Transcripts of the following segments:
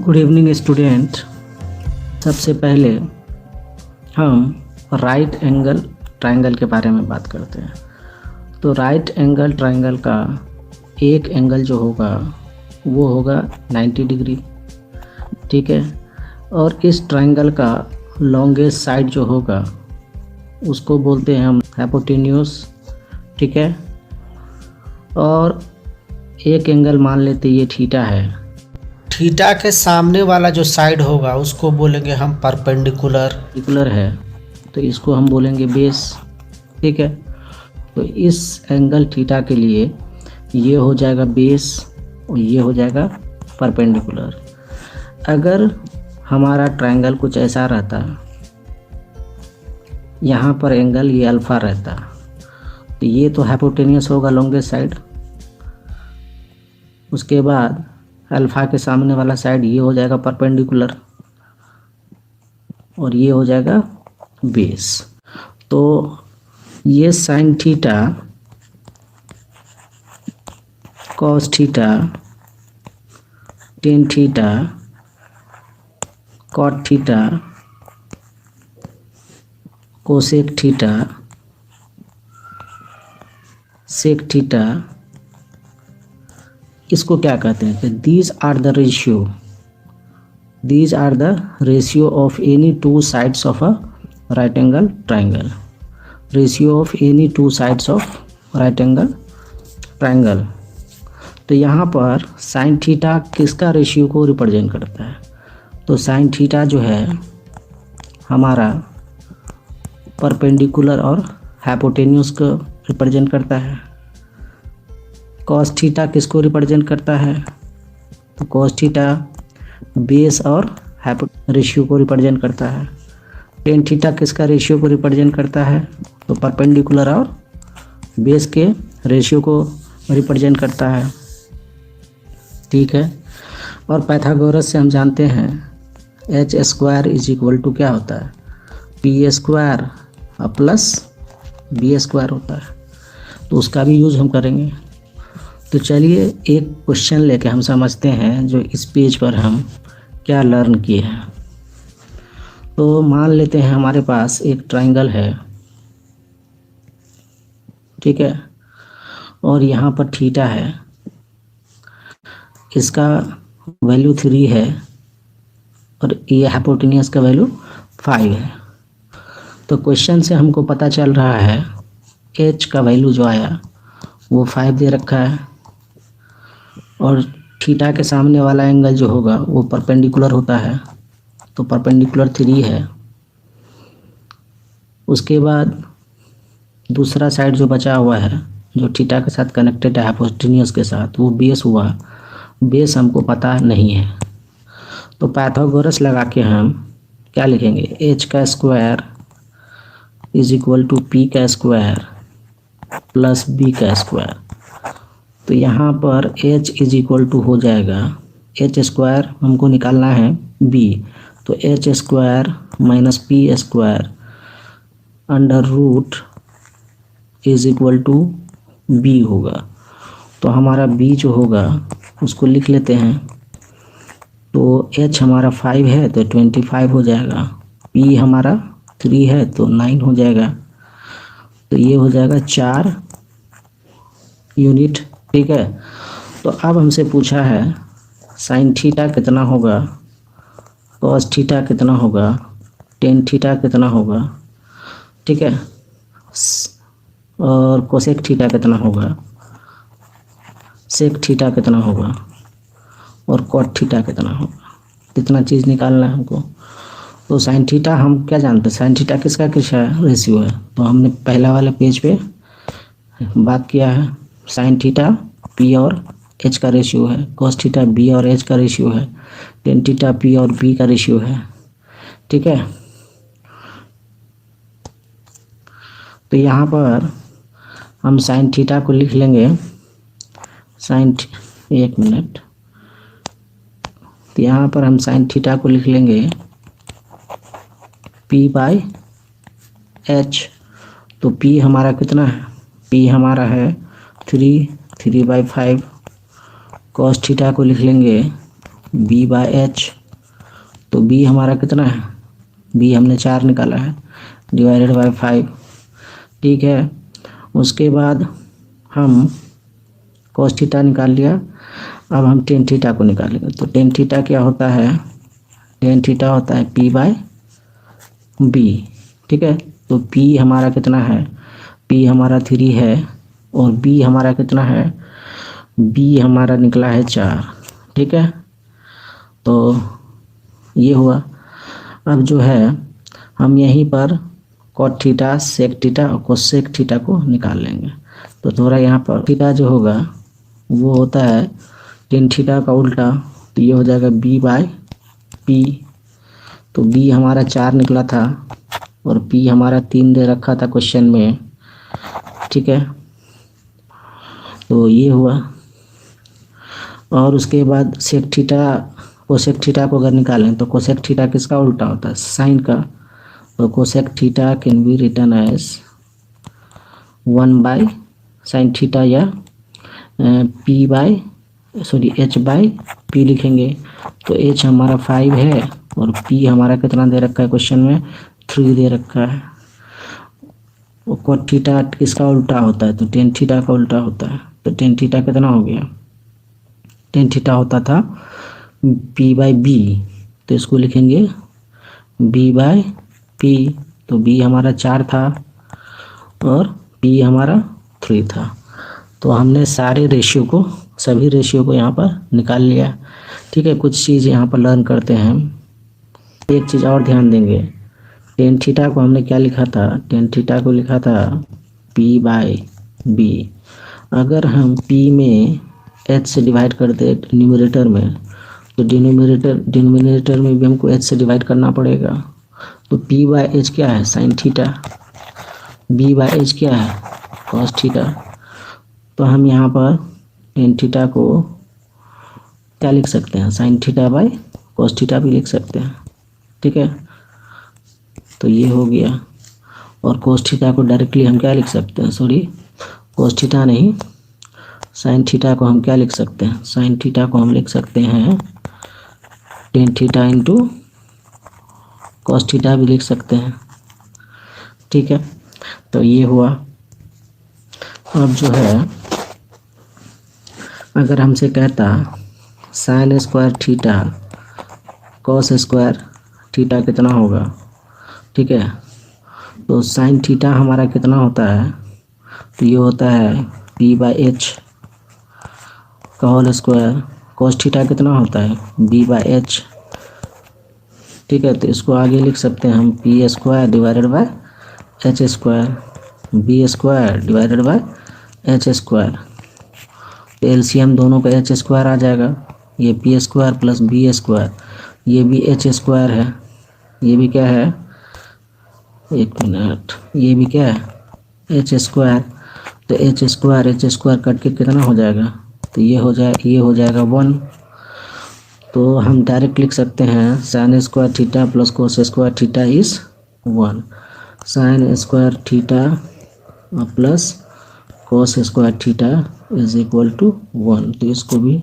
Good evening student. सबसे पहले हम राइट एंगल ट्रायंगल के बारे में बात करते हैं। तो राइट एंगल ट्रायंगल का एक एंगल जो होगा वो होगा 90 डिग्री, ठीक है। और इस ट्रायंगल का लॉन्गेस्ट साइड जो होगा उसको बोलते हैं हम हाइपोटेन्यूस, ठीक है। और एक एंगल मान लेते ये थीटा है। थीटा के सामने वाला जो साइड होगा उसको बोलेंगे हम परपेंडिकुलर है, तो इसको हम बोलेंगे बेस, ठीक है। तो इस एंगल थीटा के लिए ये हो जाएगा बेस और ये हो जाएगा परपेंडिकुलर। अगर हमारा ट्रायंगल कुछ ऐसा रहता, यहाँ पर एंगल ये अल्फ़ा रहता, तो ये तो हाइपोटेनियस होगा लॉन्गेस्ट साइड। उसके बाद अल्फ़ा के सामने वाला साइड ये हो जाएगा परपेंडिकुलर और ये हो जाएगा बेस। तो ये sine theta, cos theta, tan theta, cot theta, cosec theta, sec theta, इसको क्या कहते हैं कि these are the ratio of any two sides of a right angle triangle. Ratio of any two sides of right angle triangle. तो यहाँ पर sine theta किसका ratio को रिप्रेजेंट करता है? तो साइन थीटा जो है हमारा परपेंडिकुलर और हाइपोटेन्यूस को रिप्रेजेंट करता है। कॉस थीटा किसको रिप्रेजेंट करता है? तो कॉस थीटा बेस और रेशियो को रिप्रेजेंट करता है। टेन थीटा किसका रेशियो को रिप्रेजेंट करता है? तो परपेंडिकुलर और बेस के रेशियो को रिप्रेजेंट करता है, ठीक है। और पाइथागोरस से हम जानते हैं h square is equal to क्या होता है? P square plus b square होता है। तो उसका भी यूज़ हम करेंगे। तो चलिए एक क्वेश्चन लेके हम समझते हैं जो इस पेज पर हम क्या लर्न किए हैं। तो मान लेते हैं हमारे पास एक ट्रायंगल है, ठीक है, और यहाँ पर थीटा है, इसका वैल्यू 3 है और ये हाइपोटेनियस का वैल्यू 5 है। तो क्वेश्चन से हमको पता चल रहा है एच का वैल्यू जो आया वो 5 दे रखा है और थीटा के सामने वाला एंगल जो होगा वो परपेंडिकुलर होता है, तो परपेंडिकुलर 3 है। उसके बाद दूसरा साइड जो बचा हुआ है जो थीटा के साथ कनेक्टेड है हाइपोटेन्यूस के साथ, वो बेस हुआ। बेस हमको पता नहीं है, तो पाइथागोरस लगा के हम क्या लिखेंगे? एच का square is equal to p का स्क्वायर प्लस बी का स्क्वायर। तो यहाँ पर h इज इक्वल टू हो जाएगा, एच स्क्वायर हमको निकालना है b, तो h square minus p square under root is equal to b होगा। तो हमारा b जो होगा उसको लिख लेते हैं। तो h हमारा 5 है तो 25 हो जाएगा, p हमारा 3 है तो 9 हो जाएगा। तो ये हो जाएगा 4 यूनिट, ठीक है। तो अब हमसे पूछा है साइन थीटा कितना होगा, कॉस थीटा कितना होगा, टेन थीटा कितना होगा, ठीक है, और कोसेक थीटा कितना होगा, सेक थीटा कितना होगा और कॉट थीटा कितना होगा। इतना चीज़ निकालना है हमको। तो साइन थीटा हम क्या जानते हैं? साइन थीटा किसका रेशियो है? तो हमने पहला वाले पेज पे बात किया है। साइन थीटा पी और एच का रेशियो है, कॉस थीटा बी और एच का रेशियो है, टेन थीटा पी और बी का रेशियो है, ठीक है। तो यहाँ पर हम साइन थीटा को लिख लेंगे, एक मिनट। तो यहाँ पर हम साइन थीटा को लिख लेंगे p बाई एच। तो p हमारा कितना है? p हमारा है 3/5। कॉस थीटा को लिख लेंगे b/h तो बी हमारा कितना है, बी हमने 4 निकाला है डिवाइडेड बाय 5। ठीक है, उसके बाद हम cos थीटा निकाल लिया। अब हम टेन थीटा को निकालेंगे। तो टेन थीटा क्या होता है, टेन थीटा होता है P बाय बी। ठीक है, तो P हमारा कितना है, P हमारा 3 है और B हमारा कितना है, B हमारा निकला है 4। ठीक है, तो ये हुआ। अब जो है हम यहीं पर cot थीटा, sec थीटा और cosec थीटा को निकाल लेंगे। तो थोड़ा यहाँ पर थीटा जो होगा वो होता है टेन थीटा का उल्टा, तो ये हो जाएगा b बाय पी। तो b हमारा 4 निकला था और p हमारा 3 दे रखा था क्वेश्चन में। ठीक है, तो ये हुआ। और उसके बाद सेक थीटा, कोसेक थीटा को अगर निकालें तो कोसेक थीटा किसका उल्टा होता है, साइन का। तो cosec theta can be return as 1 by sine theta या p by h by p लिखेंगे। तो h हमारा 5 है और p हमारा कितना दे रखा है क्वेश्चन में, 3 दे रखा है। और cot थीटा किसका उल्टा होता है, तो टेन थीटा का उल्टा होता है। तो टेन थीटा कितना हो गया, टेन थीटा होता था p बाय बी, तो इसको लिखेंगे b बाय पी। तो b हमारा 4 था और p हमारा 3 था। तो हमने सारे रेशियो को, सभी रेशियो को यहाँ पर निकाल लिया। ठीक है, कुछ चीज़ यहाँ पर लर्न करते हैं हम। एक चीज़ और ध्यान देंगे, टेन थीटा को हमने क्या लिखा था, टेन थीटा को लिखा था p बाय बी। अगर हम p में h से डिवाइड कर दे न्यूमरेटर में, तो डिनोमिनेटर में भी हमको h से डिवाइड करना पड़ेगा। तो p बाय h क्या है, sine theta, b by h क्या है, कॉस थीटा। तो हम यहाँ पर टेन थीटा को क्या लिख सकते हैं, sine theta by cos theta भी लिख सकते हैं। ठीक है, तो ये हो गया। और कॉस थीटा को डायरेक्टली हम क्या लिख सकते हैं, सॉरी कॉस थीटा नहीं, साइन थीटा को हम क्या लिख सकते हैं, साइन थीटा को हम लिख सकते हैं tan theta into cos theta भी लिख सकते हैं। ठीक है, तो ये हुआ। अब जो है अगर हमसे कहता sign square theta cos square theta कितना होगा। ठीक है, तो साइन थीटा हमारा कितना होता है, तो ये होता है p बाय एच का होल स्क्वायर। कॉस थीटा कितना होता है, b बाय एच। ठीक है, तो इसको आगे लिख सकते हैं हम p square divided by h square, b square divided by h square. LCM दोनों का एच स्क्वायर आ जाएगा, ये p square plus b square, ये भी एच स्क्वायर है, ये भी क्या है, एक मिनट, ये भी क्या है एच स्क्वायर। तो एच स्क्वायर कट के कितना हो जाएगा, तो ये हो जाएगा 1। तो हम डायरेक्ट लिख सकते हैं sine square theta plus cos square theta is 1। Sine square theta plus cos square theta is equal to 1। तो इसको भी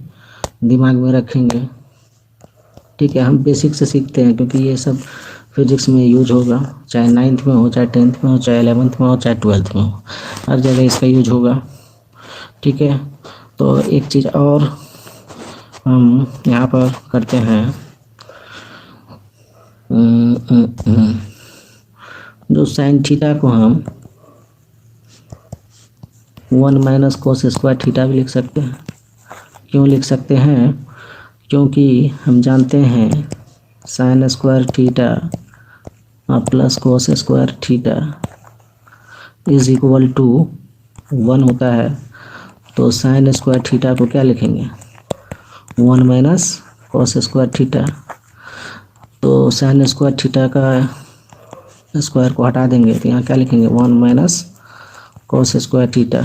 दिमाग में रखेंगे। ठीक है, हम बेसिक से सीखते हैं क्योंकि ये सब फिजिक्स में यूज होगा, चाहे 9th में हो, चाहे 10th में हो, चाहे 11th में हो, चाहे 12th में हो, हर जगह इसका यूज होगा। ठीक है, तो एक चीज़ और हम यहाँ पर करते हैं, जो साइन थीटा को हम 1 माइनस कोस स्क्वायर थीटा भी लिख सकते हैं। क्यों लिख सकते हैं, क्योंकि हम जानते हैं sine square theta plus cos square theta is equal to 1 होता है। तो साइन स्क्वायर थीटा को क्या लिखेंगे, 1 माइनस कोस स्क्वायर थीटा। तो साइन स्क्वायर थीटा का स्क्वायर को हटा देंगे तो यहाँ क्या लिखेंगे, 1 माइनस कोस स्क्वायर थीटा।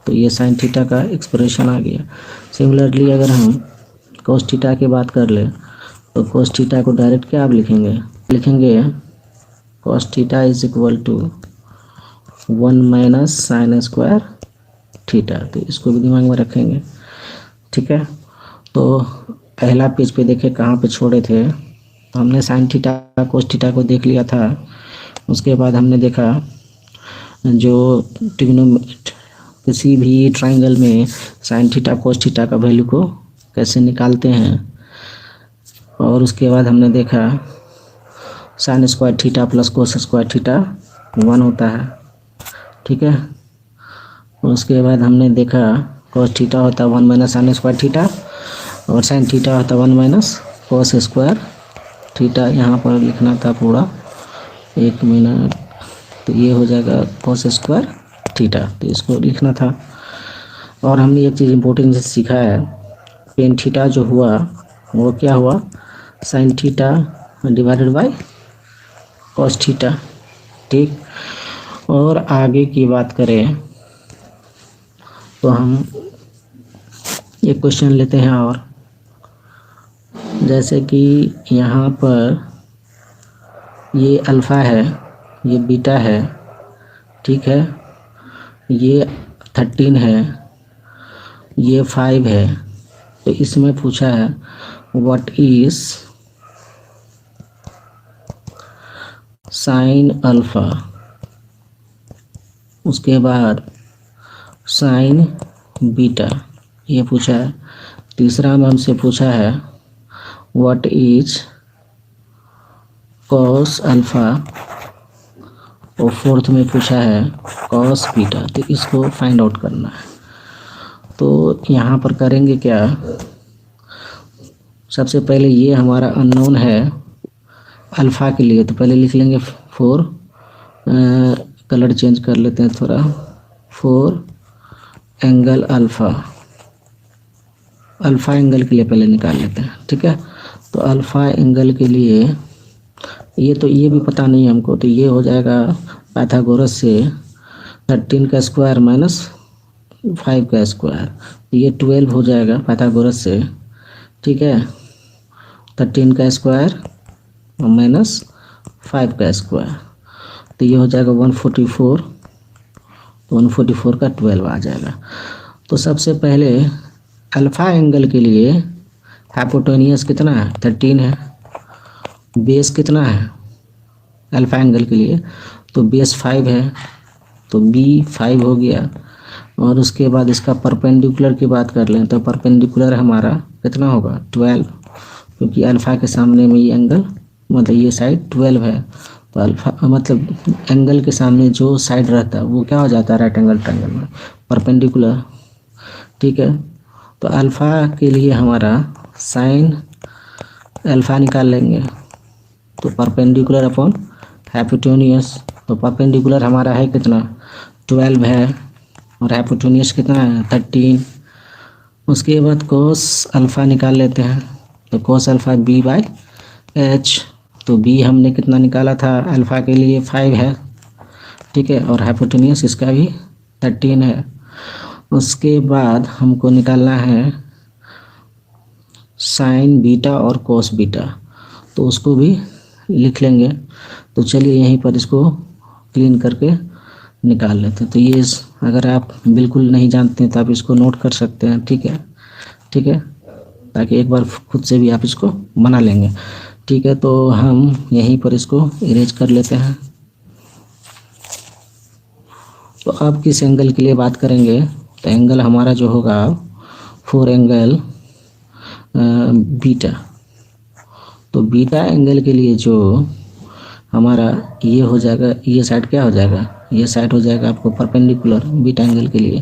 तो ये साइन थीटा का एक्सप्रेशन आ गया। सिमिलरली अगर हम कोस थीटा की बात कर ले तो कोस थीटा को डायरेक्ट क्या आप लिखेंगे cos theta is equal to 1 minus sine square theta. तो इसको भी दिमाग में रखेंगे। ठीक है, तो पहला पेज पे देखे कहाँ पे छोड़े थे, हमने साइन थीटा कोस थीटा को देख लिया था। उसके बाद हमने देखा जो किसी भी ट्राइंगल में साइन थीटा कोस थीटा का वैल्यू को कैसे निकालते हैं। और उसके बाद हमने देखा sign square theta plus cos square theta 1 होता है, ठीक है। उसके बाद हमने देखा कोस थीटा होता है 1 माइनस साइन स्क्वायर थीटा और साइन थीटा होता है 1 माइनस कोस स्क्वायर थीटा। यहाँ पर लिखना था पूरा, 1 मिनट, तो ये हो जाएगा कोस स्क्वायर थीटा, तो इसको लिखना था। और हमने एक चीज़ इम्पोर्टेंट सीखा है, टेन थीटा जो हुआ वो क्या हुआ, sine theta divided by cos theta, ठीक। और आगे की बात करें तो हम एक क्वेश्चन लेते हैं, और जैसे कि यहाँ पर ये अल्फ़ा है, ये बीटा है, ठीक है, ये 13 है, ये 5 है। तो इसमें पूछा है व्हाट इज साइन अल्फ़ा, उसके बाद साइन बीटा, ये पूछा है। तीसरा में हमसे पूछा है व्हाट इज कॉस अल्फ़ा, और फोर्थ में पूछा है कॉस बीटा। तो इसको फाइंड आउट करना है। तो यहाँ पर करेंगे क्या, सबसे पहले ये हमारा अननोन है अल्फ़ा के लिए, तो पहले लिख लेंगे 4, कलर चेंज कर लेते हैं थोड़ा, 4 एंगल अल्फ़ा, अल्फ़ा एंगल के लिए पहले निकाल लेते हैं, ठीक है। तो अल्फ़ा एंगल के लिए ये भी पता नहीं है हमको, तो ये हो जाएगा पाइथागोरस से 13 का स्क्वायर माइनस 5 का स्क्वायर, ये 12 हो जाएगा पाइथागोरस से, ठीक है। 13 का स्क्वायर माइनस 5 का स्क्वायर, तो ये हो जाएगा 144, तो 144 का 12 आ जाएगा। तो सबसे पहले अल्फ़ा एंगल के लिए हाइपोटेन्यूस कितना है, 13 है, बेस कितना है अल्फ़ा एंगल के लिए, तो बेस 5 है, तो बी 5 हो गया। और उसके बाद इसका परपेंडिकुलर की बात कर लें तो परपेंडिकुलर हमारा कितना होगा 12, क्योंकि अल्फ़ा के सामने में ये एंगल मतलब ये साइड 12 है, तो अल्फ़ा मतलब एंगल के सामने जो साइड रहता है वो क्या हो जाता है राइट एंगल ट्रायंगल में परपेंडिकुलर, ठीक है। तो अल्फ़ा के लिए हमारा साइन अल्फ़ा निकाल लेंगे, तो परपेंडिकुलर अपॉन हाइपोटेन्यूस, तो परपेंडिकुलर हमारा है कितना 12 है और हाइपोटेन्यूस कितना है 13। उसके बाद कोस अल्फ़ा निकाल लेते हैं, तो cos alpha b by h, तो बी हमने कितना निकाला था अल्फ़ा के लिए 5 है, ठीक है, और हाइपोटेन्यूस इसका भी 13 है। उसके बाद हमको निकालना है साइन बीटा और कोस बीटा, तो उसको भी लिख लेंगे। तो चलिए यहीं पर इसको क्लीन करके निकाल लेते हैं। तो ये अगर आप बिल्कुल नहीं जानते हैं तो आप इसको नोट कर सकते हैं, ठीक है, ठीक है, ताकि एक बार खुद से भी आप इसको बना लेंगे, ठीक है। तो हम यहीं पर इसको इरेज कर लेते हैं। तो अब किस एंगल के लिए बात करेंगे, तो एंगल हमारा जो होगा 4 एंगल बीटा, तो बीटा एंगल के लिए जो हमारा ये हो जाएगा, ये साइड क्या हो जाएगा, ये साइड हो जाएगा आपको परपेंडिकुलर बीटा एंगल के लिए।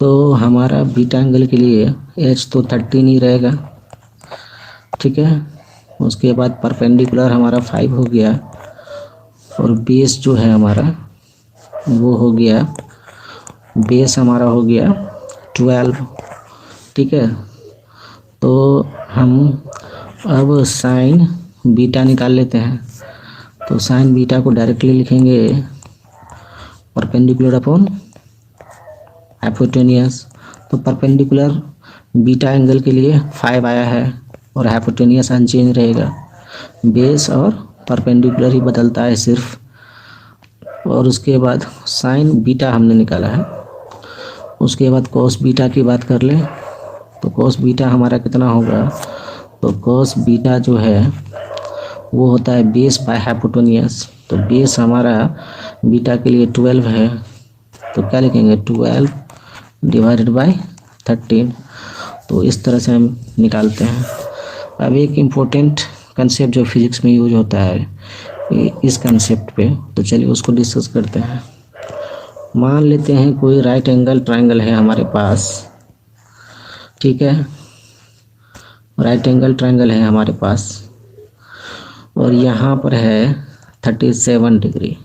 तो हमारा बीटा एंगल के लिए एच तो 13 ही रहेगा, ठीक है। उसके बाद परपेंडिकुलर हमारा 5 हो गया और बेस जो है हमारा वो हो गया, बेस हमारा हो गया 12, ठीक है। तो हम अब साइन बीटा निकाल लेते हैं, तो साइन बीटा को डायरेक्टली लिखेंगे परपेंडिकुलर अपॉन हाइपोटेन्यूस। तो परपेंडिकुलर बीटा एंगल के लिए 5 आया है और हाइपोटेन्यूस अनचेंज रहेगा, बेस और परपेंडिकुलर ही बदलता है सिर्फ। और उसके बाद साइन बीटा हमने निकाला है। उसके बाद कोस बीटा की बात कर लें, तो कोस बीटा हमारा कितना होगा, तो कोस बीटा जो है वो होता है बेस बाय हाइपोटेनियस। तो बेस हमारा बीटा के लिए 12 है, तो क्या लिखेंगे 12 डिवाइडेड बाय 13। तो इस तरह से हम निकालते हैं। अब एक इम्पोर्टेंट कंसेप्ट जो फिजिक्स में यूज होता है इस कंसेप्ट पे, तो चलिए उसको डिस्कस करते हैं। मान लेते हैं कोई राइट एंगल ट्रायंगल है हमारे पास, ठीक है, राइट एंगल ट्रायंगल है हमारे पास और यहाँ पर है 37 डिग्री,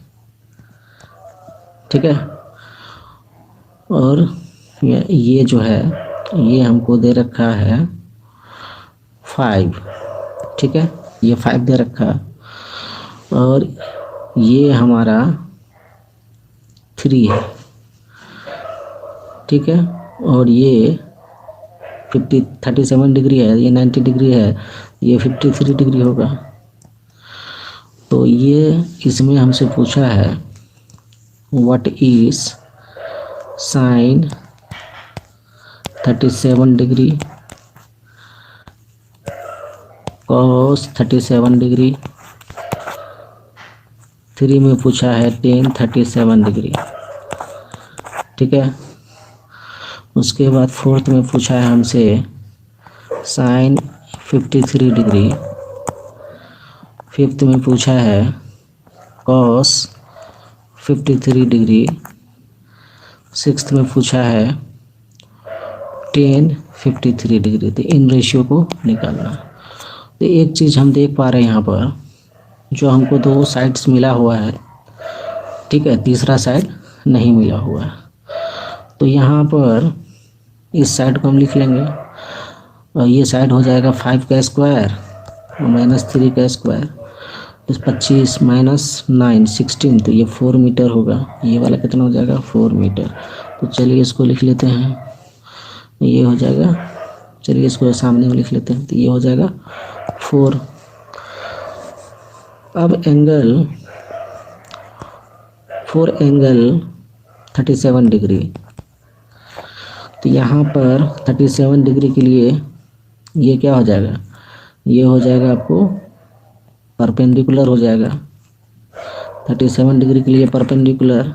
ठीक है। और ये जो है ये हमको दे रखा है 5, ठीक है, ये 5 दे रखा है और ये हमारा 3 है, ठीक है। और ये 37 डिग्री है, ये 90 डिग्री है, ये 53 डिग्री होगा। तो ये इसमें हमसे पूछा है what is sine 37 degree, cos 37 degree, 3 में पूछा है टेन 37 डिग्री, ठीक है। उसके बाद 4th में पूछा है हमसे साइन 53 डिग्री, 5th में पूछा है कॉस 53 डिग्री, 6th में पूछा है टेन 53 डिग्री। तो इन रेशियो को निकालना। तो एक चीज़ हम देख पा रहे हैं यहाँ पर, जो हमको 2 साइड्स मिला हुआ है, ठीक है, तीसरा साइड नहीं मिला हुआ है। तो यहाँ पर इस साइड को हम लिख लेंगे और ये साइड हो जाएगा 5 का स्क्वायर और -3 का स्क्वायर, तो 25 -9 16, तो ये 4 मीटर होगा। ये वाला कितना हो जाएगा 4 मीटर। तो चलिए इसको लिख लेते हैं, ये हो जाएगा, चलिए इसको सामने में लिख लेते हैं, तो ये हो जाएगा 4। अब एंगल 37 डिग्री, तो यहाँ पर 37 डिग्री के लिए ये क्या हो जाएगा, ये हो जाएगा आपको परपेंडिकुलर हो जाएगा 37 डिग्री के लिए परपेंडिकुलर,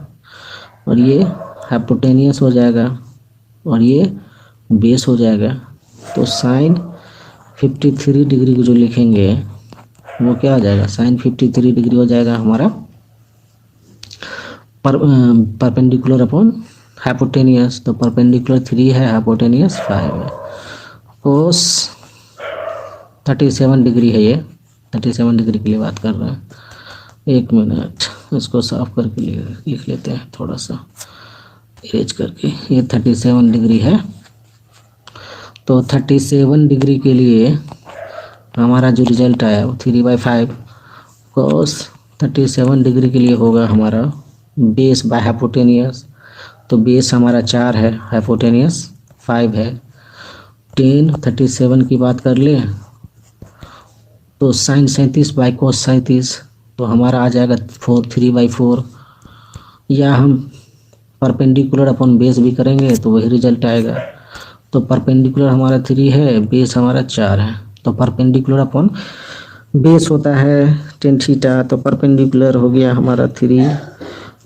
और ये हाइपोटेनियस हो जाएगा और ये बेस हो जाएगा। तो साइन 53 डिग्री को जो लिखेंगे वो क्या हो जाएगा, साइन 53 डिग्री हो जाएगा हमारा परपेंडिकुलर अपॉन हाइपोटेनियस। तो परपेंडिकुलर 3 है, हाइपोटेनियस 5 है। कोस 37 डिग्री है, ये 37 डिग्री के लिए बात कर रहे हैं। एक मिनट, इसको साफ करके लिख लेते हैं, थोड़ा सा इरेज करके। ये 37 डिग्री है। तो 37 डिग्री के लिए हमारा जो रिजल्ट आया वो 3/5 कोस 37 डिग्री के लिए होगा हमारा बेस बाय हाइपोटेनियस। तो बेस हमारा 4 है, हाइपोटेनियस 5 है। टेन 37 की बात कर ले तो साइन 37 बाई कोस 37, तो हमारा आ जाएगा 3/4, या हम परपेंडिकुलर अपन बेस भी करेंगे तो वही रिजल्ट आएगा। तो परपेंडिकुलर हमारा 3 है, बेस हमारा 4 है। तो परपेंडिकुलर अपन बेस होता है टेन थीटा, तो परपेंडिकुलर हो गया हमारा 3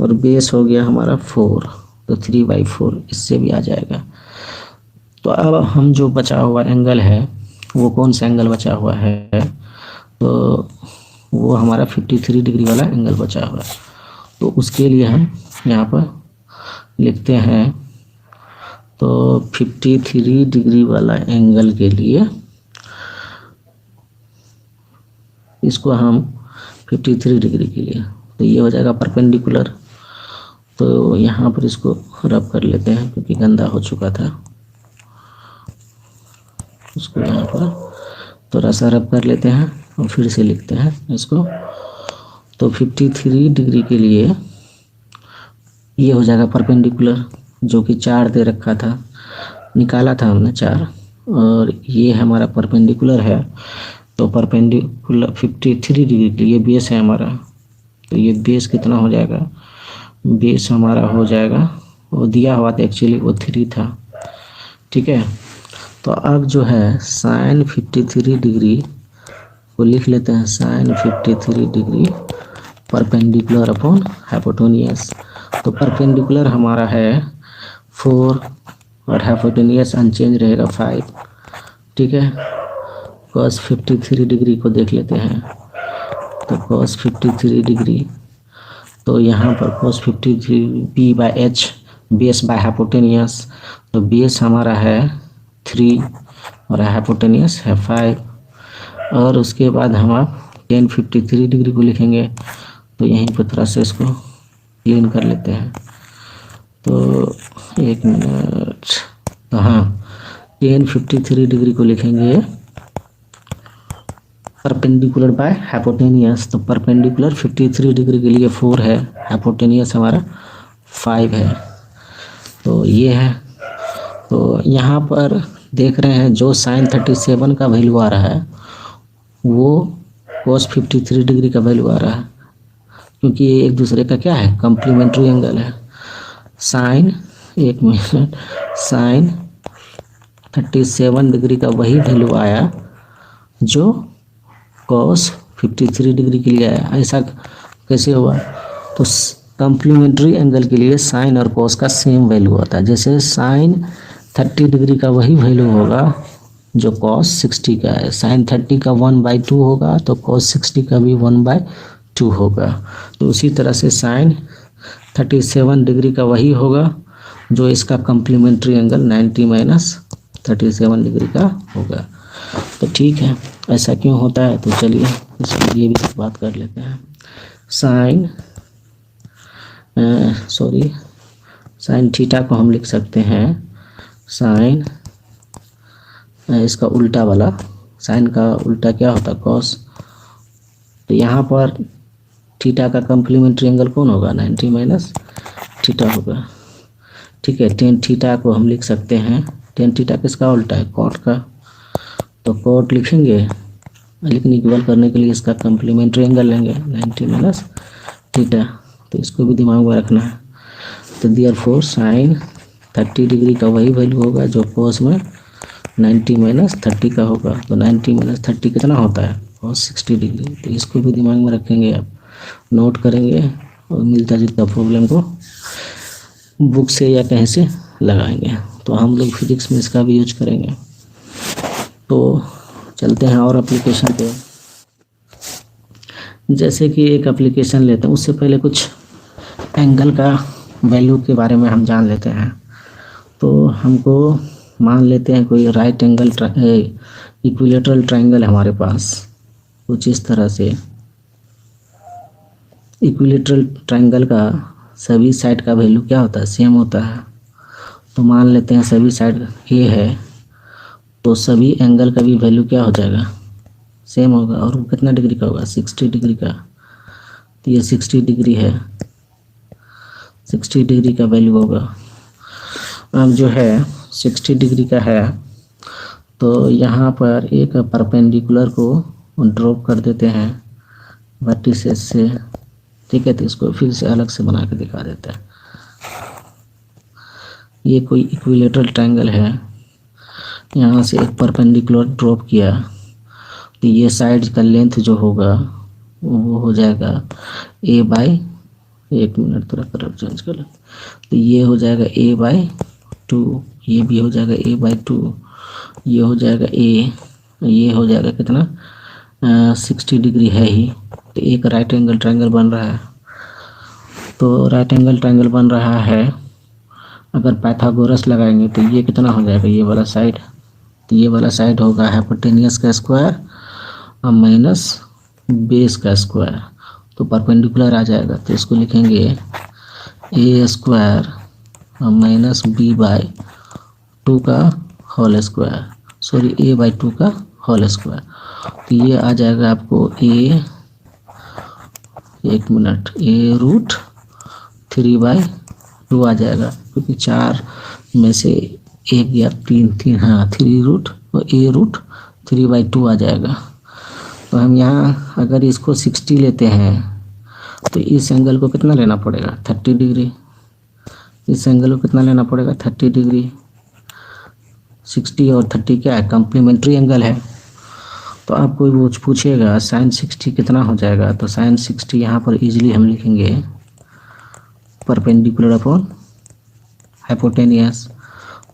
और बेस हो गया हमारा 4, तो 3/4 इससे भी आ जाएगा। तो अब हम जो बचा हुआ एंगल है वो कौन सा एंगल बचा हुआ है, तो वो हमारा 53 डिग्री वाला एंगल बचा हुआ है। तो उसके लिए हम यहाँ पर लिखते हैं, तो 53 डिग्री वाला एंगल के लिए इसको हम 53 डिग्री के लिए, तो ये हो जाएगा परपेंडिकुलर। तो यहाँ पर इसको रब कर लेते हैं क्योंकि गंदा हो चुका था, उसको यहाँ पर थोड़ा सा रब कर लेते हैं और फिर से लिखते हैं इसको। तो 53 डिग्री के लिए ये हो जाएगा परपेंडिकुलर, जो कि 4 दे रखा था, निकाला था हमने 4, और ये हमारा परपेंडिकुलर है। तो परपेंडिकुलर 53 डिग्री के लिए बेस है हमारा, तो ये बेस कितना हो जाएगा, बेस हमारा हो जाएगा, वो दिया हुआ था एक्चुअली वो 3 था, ठीक है। तो अब जो है साइन 53 डिग्री को को लिख लेते हैं sine 53 degree perpendicular upon hypotenuse. तो परपेंडिकुलर हमारा है 4 और हाइपोटेनियस अनचेंज रहेगा 5। ठीक है, cos 53 डिग्री को देख लेते हैं। तो cos 53 डिग्री, तो यहाँ पर cos 53 b by H base by hypotenuse, तो बेस हमारा है 3 और हाइपोटेनियस है 5। और उसके बाद हम आप tan 53 डिग्री को लिखेंगे। तो यहीं पर थोड़ा सा इसको क्लीन कर लेते हैं। तो एक मिनट, तो हाँ tan 53 डिग्री को लिखेंगे परपेंडिकुलर बाय हाइपोटेनियस। तो परपेंडिकुलर 53 डिग्री के लिए 4 है, हाइपोटेनियस हमारा 5 है। तो ये है। तो यहाँ पर देख रहे हैं जो साइन 37 का वैल्यू आ रहा है वो cos 53 डिग्री का वैल्यू आ रहा है, क्योंकि ये एक दूसरे का क्या है, कम्प्लीमेंट्री एंगल है। साइन, एक मिनट, साइन 37 डिग्री का वही वैल्यू आया जो cos 53 डिग्री के लिए आया। ऐसा कैसे हुआ? तो कम्प्लीमेंट्री एंगल के लिए साइन और cos का सेम वैल्यू होता है। जैसे साइन 30 डिग्री का वही वैल्यू होगा जो cos 60 का है। साइन 30 का 1/2 होगा तो cos 60 का भी 1/2 होगा। तो उसी तरह से साइन 37 डिग्री का वही होगा जो इसका कम्प्लीमेंट्री एंगल 90 माइनस 37 डिग्री का होगा। तो ठीक है, ऐसा क्यों होता है? तो चलिए इसके लिए भी बात कर लेते हैं। साइन साइन थीटा को हम लिख सकते हैं साइन, इसका उल्टा वाला, साइन का उल्टा क्या होता है, कॉस। तो यहाँ पर थीटा का कम्प्लीमेंट्री एंगल कौन होगा, 90 माइनस थीटा होगा। ठीक है, टेन थीटा को हम लिख सकते हैं, टेन थीटा किसका उल्टा है, कॉट का। तो कॉट लिखेंगे, लेकिन इक्वल करने के लिए इसका कम्प्लीमेंट्री एंगल लेंगे 90 माइनस थीटा। तो इसको भी दिमाग में रखना है। तो देयरफॉर साइन 30 डिग्री का वही वैल्यू होगा जो कॉस में 90 माइनस 30 का होगा। तो 90 माइनस 30 कितना होता है, कॉस 60 डिग्री। तो इसको भी दिमाग में रखेंगे, आप नोट करेंगे और मिलता जुलता प्रॉब्लम को बुक से या कहीं से लगाएंगे। तो हम लोग फिजिक्स में इसका भी यूज करेंगे। तो चलते हैं और एप्लीकेशन पे। जैसे कि एक एप्लीकेशन लेते हैं, उससे पहले कुछ एंगल का वैल्यू के बारे में हम जान लेते हैं। तो हमको मान लेते हैं कोई राइट एंगल इक्विलेटरल ट्रायंगल है हमारे पास, कुछ इस तरह से। इक्विलेटरल ट्रायंगल का सभी साइड का वैल्यू क्या होता है, सेम होता है। तो मान लेते हैं सभी साइड ए है, तो सभी एंगल का भी वैल्यू क्या हो जाएगा, सेम होगा। और वो कितना डिग्री का होगा, 60 डिग्री का। तो ये 60 डिग्री है, 60 डिग्री का वैल्यू होगा। अब जो है 60 डिग्री का है, तो यहाँ पर एक परपेंडिकुलर को ड्रॉप कर देते हैं वर्टिसेस से। ठीक है, तो इसको फिर से अलग से बना के दिखा देते हैं। ये कोई इक्विलेटरल ट्रायंगल है, यहाँ से एक परपेंडिकुलर ड्रॉप किया, तो ये साइड का लेंथ जो होगा वो हो जाएगा a बाई, एक मिनट थोड़ा कलर चेंज कर लें, तो ये हो जाएगा a/2, ये भी हो जाएगा a/2, ये हो जाएगा a, ये हो जाएगा कितना 60 डिग्री है ही। तो एक राइट एंगल ट्रायंगल बन रहा है। तो राइट एंगल ट्रायंगल बन रहा है, अगर पाइथागोरस लगाएंगे तो ये कितना हो जाएगा, ये वाला साइड। तो ये वाला साइड होगा हाइपोटेनियस का स्क्वायर और माइनस बेस का स्क्वायर। तो परपेंडिकुलर आ जाएगा, तो इसको लिखेंगे a स्क्वायर और माइनस b/2 का होल स्क्वायर, सॉरी a/2 का होल स्क्वायर। तो ये आ जाएगा आपको एक मिनट a√3/2 आ जाएगा, क्योंकि 4 में से 1 या 3, हाँ 3 और a√3/2 आ जाएगा। तो हम यहाँ अगर इसको 60 लेते हैं तो इस एंगल को कितना लेना पड़ेगा, 30 डिग्री। इस एंगल को कितना लेना पड़ेगा, 30 डिग्री। 60 और 30 क्या है, कम्प्लीमेंट्री एंगल है। तो आपको वो पूछेगा साइन 60 कितना हो जाएगा, तो साइन 60 यहाँ पर इजीली हम लिखेंगे परपेंडिकुलर अपॉन हाइपोटेनियस।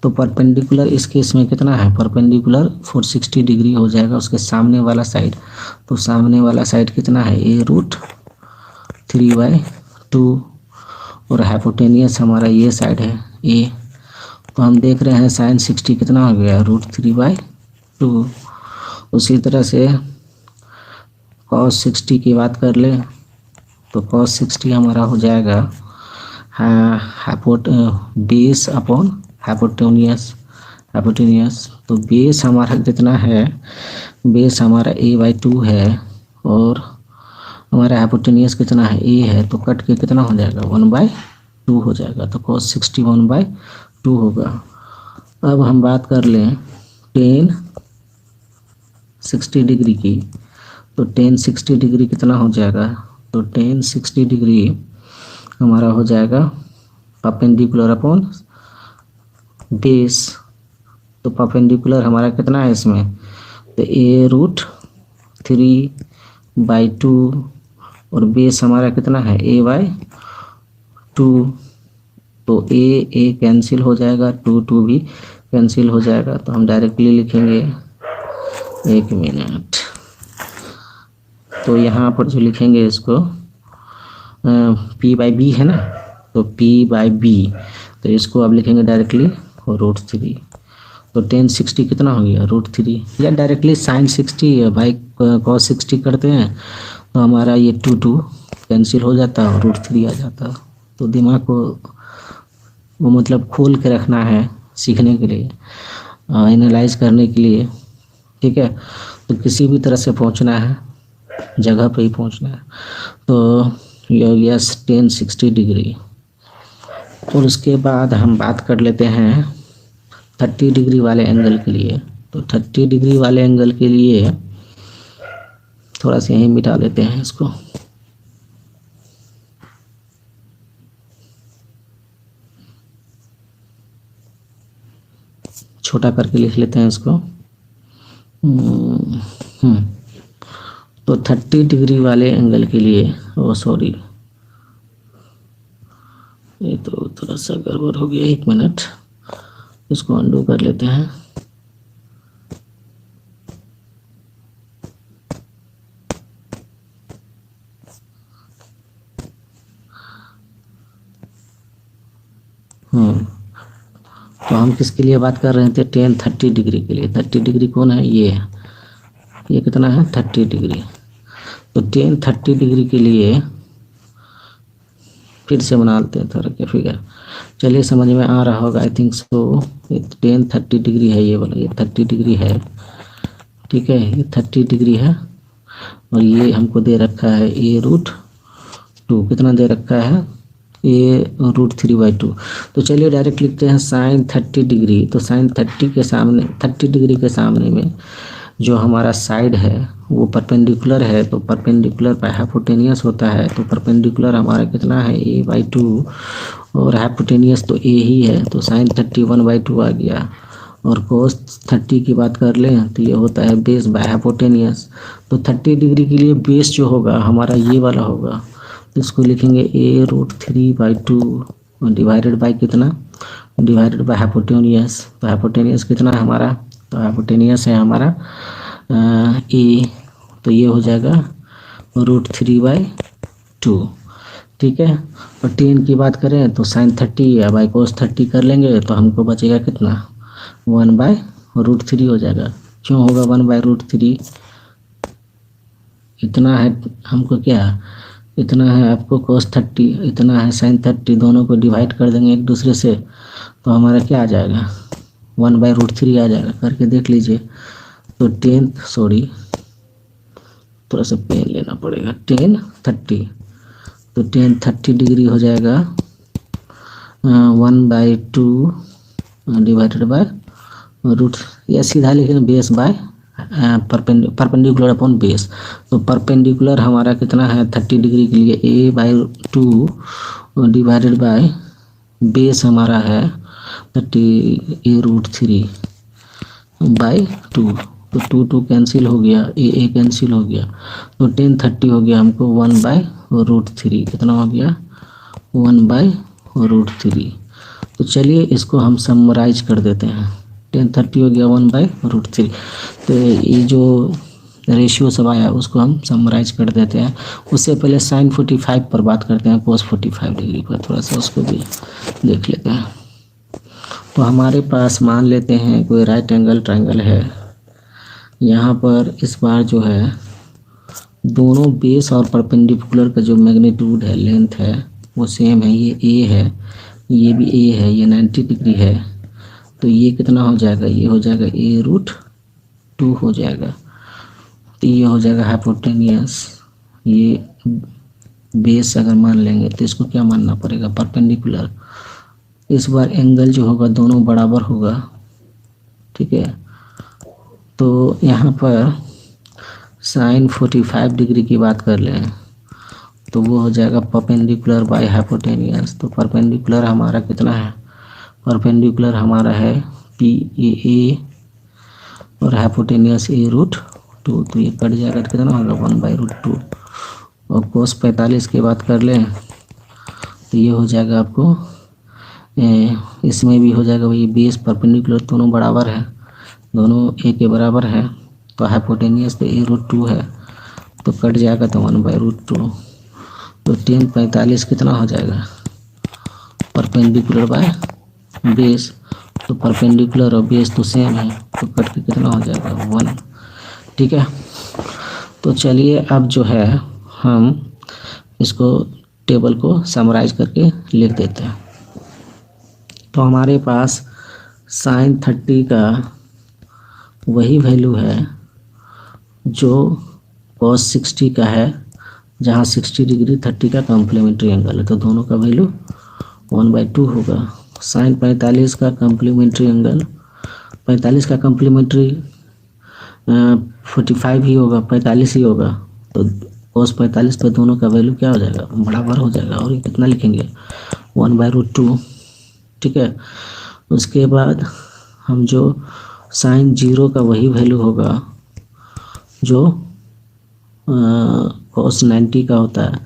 तो परपेंडिकुलर इस केस में कितना है, परपेंडिकुलर 460 डिग्री हो जाएगा उसके सामने वाला साइड। तो सामने वाला साइड कितना है, a√3/2 और हाइपोटेनियस हमारा ये साइड है a। तो हम देख रहे हैं साइन 60 कितना हो गया, √3/2। उसी तरह से cos 60 की बात कर ले तो cos 60 हमारा हो जाएगा बेस अपॉन हाइपोटेनियस। तो बेस हमारा कितना है, बेस हमारा a/2 है और हमारा हाइपोटेनियस कितना है, a है। तो कट के कितना हो जाएगा, 1/2 हो जाएगा। तो cos 60 1/2 होगा। अब हम बात कर लें tan 60 डिग्री की, तो tan 60 डिग्री कितना हो जाएगा, तो tan 60 डिग्री हमारा हो जाएगा परपेंडिकुलर अपॉन बेस। तो परपेंडिकुलर हमारा कितना है इसमें, तो a√3/2 और बेस हमारा कितना है, a/2। तो a कैंसिल हो जाएगा, 2 भी कैंसिल हो जाएगा। तो हम डायरेक्टली लिखेंगे, एक मिनट, तो यहाँ पर जो लिखेंगे इसको p/b है ना, तो p/b, तो इसको आप लिखेंगे डायरेक्टली √3। तो tan 60 कितना हो गया, √3, या डायरेक्टली sin 60 बाई cos 60 करते हैं तो हमारा ये 2 कैंसिल हो जाता है और √3 आ जाता। तो दिमाग को वो मतलब खोल के रखना है सीखने के लिए, एनालाइज करने के लिए, ठीक है। तो किसी भी तरह से पहुंचना है, जगह पे ही पहुंचना है। तो ये हो गया tan 60 डिग्री। और उसके बाद हम बात कर लेते हैं 30 डिग्री वाले एंगल के लिए। तो 30 डिग्री वाले एंगल के लिए थोड़ा सा यहीं मिटा लेते हैं इसको, छोटा करके लिख लेते हैं इसको। तो 30 डिग्री वाले एंगल के लिए, सॉरी, ये तो थोड़ा सा गड़बड़ हो गया, एक मिनट, इसको अंडू कर लेते हैं। तो हम किसके लिए बात कर रहे थे, tan 30 डिग्री के लिए। 30 डिग्री कौन है, ये कितना है, 30 डिग्री। तो tan 30 डिग्री के लिए फिर से बना लेते हैं थोड़ा क्या फिगर, चलिए समझ में आ रहा होगा, I think so. tan 30 degree है ये वाला, ये 30 डिग्री है, ठीक है, ये 30 डिग्री है। और ये हमको दे रखा है a√2, कितना दे रखा है, a√3/2। तो चलिए डायरेक्ट लिखते हैं sin 30 डिग्री। तो sin 30 के सामने, 30 डिग्री के सामने में जो हमारा साइड है वो परपेंडिकुलर है। तो परपेंडिकुलर बाय हाइपोटेनियस होता है। तो परपेंडिकुलर हमारा कितना है, a/2 और हाइपोटेनियस तो a ही है। तो sin 30 1/2 आ गया। और cos 30 की बात कर लें तो ये होता है बेस बाय हाइपोटेनियस। तो 30 डिग्री के लिए बेस जो होगा हमारा ये वाला होगा। तो इसको लिखेंगे a√3/2 डिवाइडेड बाय कितना, डिवाइडेड बाय हाइपोटेनियस। तो हाइपोटेनियस कितना है हमारा, तो हाइपोटेनियस है हमारा a, तो ये हो जाएगा √3/2, ठीक है। और tan की बात करें तो sin 30 या बाई cos 30 कर लेंगे तो हमको बचेगा कितना, 1/√3 हो जाएगा। क्यों होगा 1/√3, इतना है हमको, क्या इतना है आपको cos 30, इतना है sin 30, दोनों को डिवाइड कर देंगे एक दूसरे से तो हमारा क्या आ जाएगा, 1/√3 आ जाएगा। करके देख लीजिए। तो थोड़ा सा पेन लेना पड़ेगा, tan 30, तो tan 30 डिग्री हो जाएगा 1/2 डिवाइडेड बाय रूट, या सीधा लिखेंगे base by perpendicular upon base. तो परपेंडिकुलर हमारा कितना है 30 डिग्री के लिए a/2 डिवाइडेड बाय बेस हमारा है 30 a√3/2। तो 2 कैंसिल हो गया, ए कैंसिल हो गया, तो 1030 हो गया हमको 1/√3। कितना हो गया? 1/√3। तो चलिए इसको हम समराइज कर देते हैं। 1030 हो गया 1/√3। तो ये जो रेशियो सब आया उसको हम समराइज कर देते हैं। उससे पहले साइन 45 पर बात करते हैं, कोस 45 डिग्री पर, थोड़ा सा उसको भी देख लेते हैं। तो हमारे पास मान लेते हैं कोई राइट एंगल ट्रायंगल है। यहाँ पर इस बार जो है दोनों बेस और परपेंडिकुलर का जो मैग्नीट्यूड है, लेंथ है, वो सेम है। ये ए है, ये भी ए है, ये 90 डिग्री है। तो ये कितना हो जाएगा? ये हो जाएगा a√2 हो जाएगा। तो ये हो जाएगा हाइपोटेनियस। ये बेस अगर मान लेंगे तो इसको क्या मानना पड़ेगा? परपेंडिकुलर। इस बार एंगल जो होगा दोनों बराबर होगा, ठीक है। तो यहाँ पर साइन 45 डिग्री की बात कर लें तो वो हो जाएगा परपेंडिकुलर बाय हाइपोटेनियस। तो परपेंडिकुलर हमारा कितना है? परपेंडिकुलर हमारा है PAA और हाइपोटेनियस a√2। तो ये कट जाएगा तो कितना होगा? 1/√2। और कोस 45 की बात कर लें तो ये हो जाएगा आपको, इसमें भी हो जाएगा वही, बेस परपेंडिकुलर दोनों बराबर है, दोनों ए के बराबर है। तो हाइपोटेनियस तो a√2 है, तो कट जाएगा तो 1/√2। तो 1045 कितना हो जाएगा? Perpendicular by base. तो परपेंडिकुलर और बेस तो सेम है, तो कट के कितना हो जाएगा? 1। ठीक है। तो चलिए अब जो है हम इसको टेबल को समराइज करके लिख देते हैं। तो हमारे पास साइन 30 का वही वैल्यू है जो कॉस 60 का है, जहाँ 60 डिग्री 30 का कॉम्प्लीमेंट्री एंगल है। तो दोनों का वैल्यू 1/2 होगा। साइन 45 का कॉम्प्लीमेंट्री एंगल, 45 का कॉम्प्लीमेंट्री 45 ही होगा, 45 ही होगा। तो कॉस 45 पे दोनों का वैल्यू क्या हो जाएगा? बराबर हो जाएगा। और ये कितना लिखेंगे? 1/√2। ठीक है। उसके बाद हम जो साइन 0 का वही वैल्यू होगा जो कॉस 90 का होता है।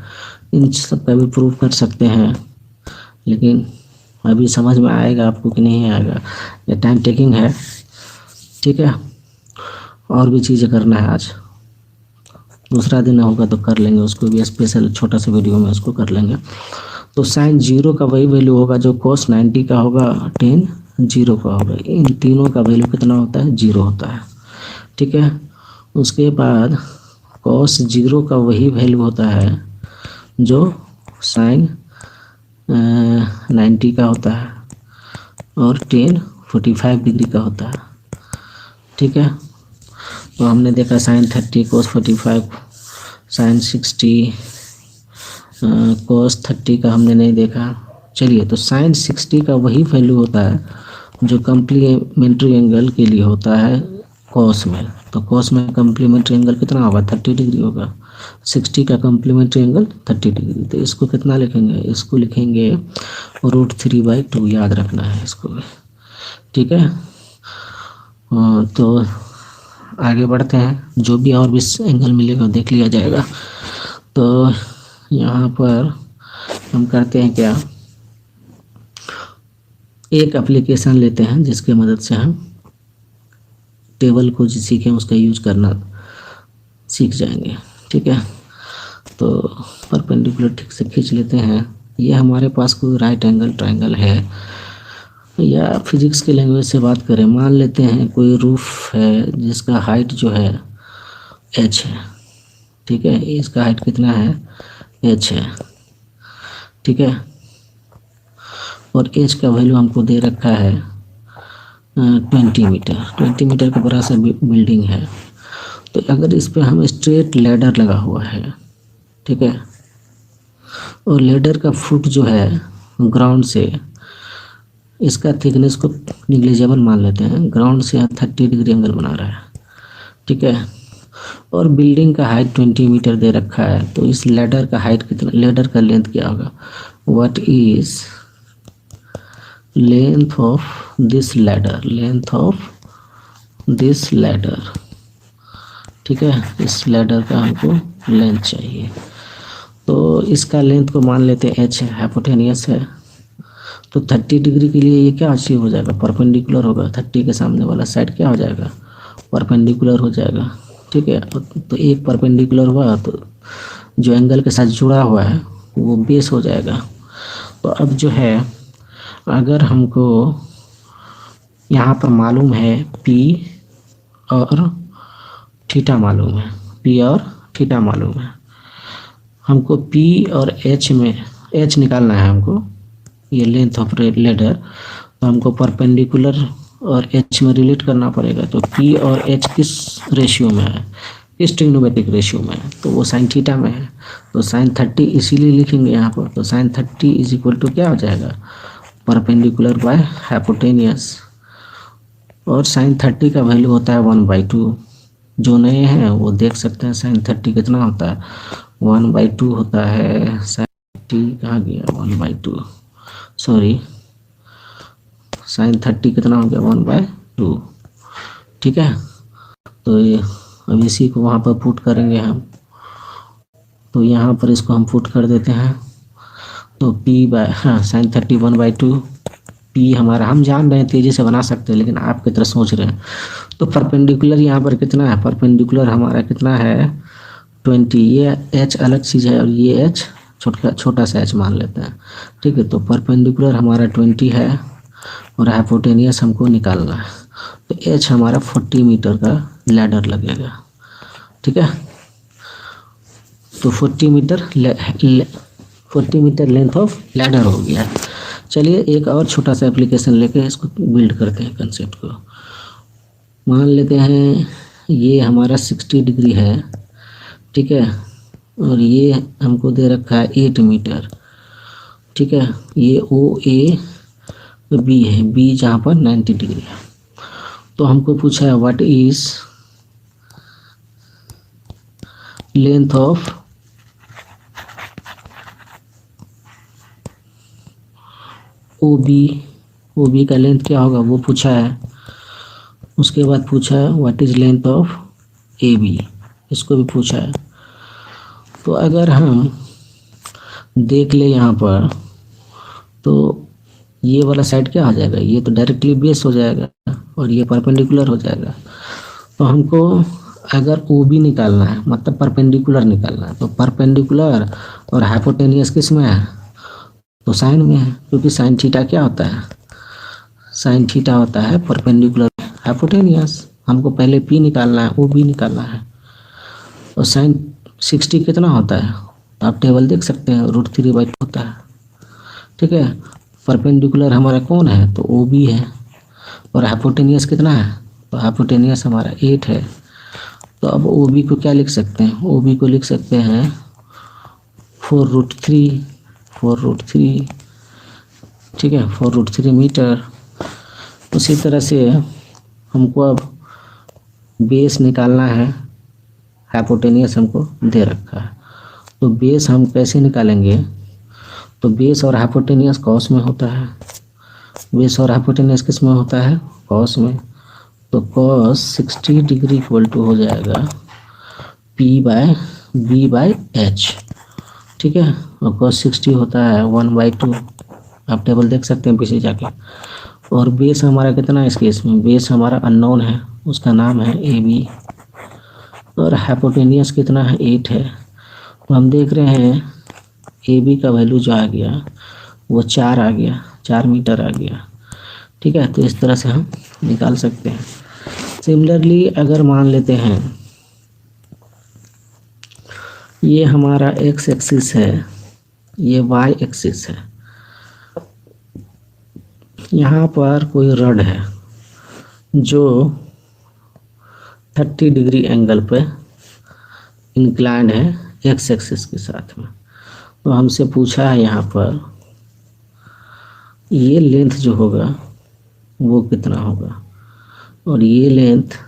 इन सब का भी प्रूव कर सकते हैं, लेकिन अभी समझ में आएगा आपको कि नहीं आएगा, ये टाइम टेकिंग है। ठीक है। और भी चीज़ें करना है, आज दूसरा दिन होगा तो कर लेंगे, उसको भी स्पेशल छोटा सा वीडियो में उसको कर लेंगे। तो साइन 0 का वही वैल्यू होगा जो कॉस 90 का होगा, tan 0 का होगा। इन तीनों का वैल्यू कितना होता है? 0 होता है। ठीक है। उसके बाद कॉस 0 का वही वैल्यू होता है जो साइन 90 का होता है और tan 45 डिग्री का होता है। ठीक है। तो हमने देखा साइन 30 cos 45, साइन 60 cos 30 का हमने नहीं देखा। चलिए, तो साइन 60 का वही वैल्यू होता है जो कम्प्लीमेंट्री एंगल के लिए होता है कॉस में। तो कॉस में कम्प्लीमेंट्री एंगल कितना होगा? 30 डिग्री होगा। 60 का कम्प्लीमेंट्री एंगल 30 डिग्री। तो इसको कितना लिखेंगे? इसको लिखेंगे √3/2। याद रखना है इसको भी। ठीक है। तो आगे बढ़ते हैं, जो भी और भी एंगल मिलेगा देख लिया जाएगा। तो यहाँ पर हम करते हैं क्या, एक एप्लीकेशन लेते हैं जिसके मदद से हम टेबल को जो सीखें उसका यूज करना सीख जाएंगे। ठीक है। तो परपेंडिकुलर ठीक से खींच लेते हैं। ये हमारे पास कोई राइट एंगल ट्रायंगल है, या फिजिक्स के लैंग्वेज से बात करें, मान लेते हैं कोई रूफ है जिसका हाइट जो है h है। ठीक है। इसका हाइट कितना है? h है। ठीक है। और h का वैल्यू हमको दे रखा है 20 मीटर। 20 मीटर का बड़ा सा बिल्डिंग है। तो अगर इस पे हम स्ट्रेट लैडर लगा हुआ है, ठीक है, और लैडर का फुट जो है ग्राउंड से, इसका थिकनेस को निग्लिजिबल मान लेते हैं, ग्राउंड से 30 डिग्री एंगल बना रहा है। ठीक है। और बिल्डिंग का हाइट 20 मीटर दे रखा है। तो इस लैडर का हाइट कितना, लैडर का लेंथ क्या होगा? What is length of this ladder? Length of this ladder ठीक है, इस लैडर का हमको लेंथ चाहिए। तो इसका लेंथ को मान लेते हैं एच है, हाइपोटेनियस है। तो 30 डिग्री के लिए ये क्या अचीव हो जाएगा, परपेंडिकुलर होगा। 30 के सामने वाला साइड क्या हो जाएगा, परपेंडिकुलर हो जाएगा। ठीक है, तो एक परपेंडिकुलर हुआ तो जो एंगल के साथ जुड़ा हुआ है वो बेस हो जाएगा। तो अब जो है, अगर हमको यहाँ पर मालूम है पी और थीटा मालूम है, पी और थीटा मालूम है हमको, पी और एच में एच निकालना है हमको, ये लेंथ ऑफ लेडर। तो हमको परपेंडिकुलर और एच में रिलेट करना पड़ेगा। तो पी और एच किस रेशियो में है, किस ट्रिग्नोमेट्रिक रेशियो में है, तो वो साइन थीटा में है। तो साइन 30 इसीलिए लिखेंगे यहाँ पर। तो साइन 30 इज इक्वल टू क्या हो जाएगा, परपेंडिकुलर बाय हाइपोटेनियस। और साइन 30 का वैल्यू होता है 1/2। जो नए हैं वो देख सकते हैं साइन 30 कितना होता है, 1/2 होता है। साइन 30 कहाँ गया, 1/2, सॉरी, साइन 30 कितना हो गया, 1/2। ठीक है, तो ये अब इसी को वहाँ पर पुट करेंगे हम। तो यहाँ पर इसको हम पुट कर देते हैं। तो पी बाय, हाँ, साइन 30 1/2, पी हमारा, हम जान रहे हैं तेज़ी से बना सकते हैं लेकिन आप की तरह सोच रहे हैं। तो परपेंडिकुलर यहाँ पर कितना है, परपेंडिकुलर हमारा कितना है 20। ये एच अलग चीज़ है और ये एच छोटा सा एच मान लेते हैं। ठीक है, तो परपेंडिकुलर हमारा 20 है और हाइपोटेनियस हमको निकालना है। तो एच हमारा 40 मीटर का लैडर लगेगा। ठीक है, तो 40 मीटर लेंथ ऑफ लैडर हो गया। चलिए एक और छोटा सा एप्लीकेशन लेके इसको बिल्ड करते हैं कंसेप्ट को। मान लेते हैं ये हमारा 60 डिग्री है। ठीक है, और ये हमको दे रखा है 8 मीटर। ठीक है, ये ओ ए बी है, बी जहाँ पर 90 डिग्री है। तो हमको पूछा है what is length of O B का लेंथ क्या होगा वो पूछा है। उसके बाद पूछा है what is length of A B, इसको भी पूछा है। तो अगर हम देख ले यहाँ पर, तो ये वाला साइड क्या हो जाएगा, ये तो डायरेक्टली बेस हो जाएगा और ये परपेंडिकुलर हो जाएगा। तो हमको अगर ओ बी निकालना है, मतलब परपेंडिकुलर निकालना है, तो परपेंडिकुलर और हाइपोटेनियस किस में है, तो साइन में है। क्योंकि साइन थीटा क्या होता है, साइन थीटा होता है परपेंडिकुलर हाइपोटेनियस। हमको पहले पी निकालना है, ओ बी निकालना है। और साइन 60 कितना होता है, तो आप टेबल देख सकते हैं, √3/2 होता है। ठीक है, परपेंडिकुलर हमारा कौन है, तो ओ बी है। और हाइपोटेनियस कितना है, तो हाइपोटेनियस हमारा 8 है। तो अब ओ बी को क्या लिख सकते हैं, ओ बी को लिख सकते हैं 4√3। ठीक है, 4√3 मीटर। उसी तरह से हमको अब बेस निकालना है, हाइपोटेनियस हमको दे रखा है। तो बेस हम कैसे निकालेंगे, तो बेस और हाइपोटेनियस कॉस में होता है। बेस और हाइपोटेनियस किस में होता है, कॉस में। तो कॉस 60 डिग्री इक्वल टू हो जाएगा P/B/H। ठीक है, और कॉस 60 होता है 1/2। आप टेबल देख सकते हैं पीछे जाके। और बेस हमारा कितना है इस केस में, बेस हमारा अननोन है, उसका नाम है ए बी। और हाइपोटेनियस कितना है, 8 है। तो हम देख रहे हैं ए बी का वैल्यू जो आ गया वो 4 आ गया, 4 मीटर आ गया। ठीक है, तो इस तरह से हम निकाल सकते हैं। सिमिलरली अगर मान लेते हैं ये हमारा एक्स एक्सिस है, ये वाई एक्सिस है, यहाँ पर कोई रड है जो 30 डिग्री एंगल पे इंक्लाइंड है एक्स एक्सिस के साथ में। तो हमसे पूछा है यहाँ पर ये लेंथ जो होगा वो कितना होगा, और ये लेंथ,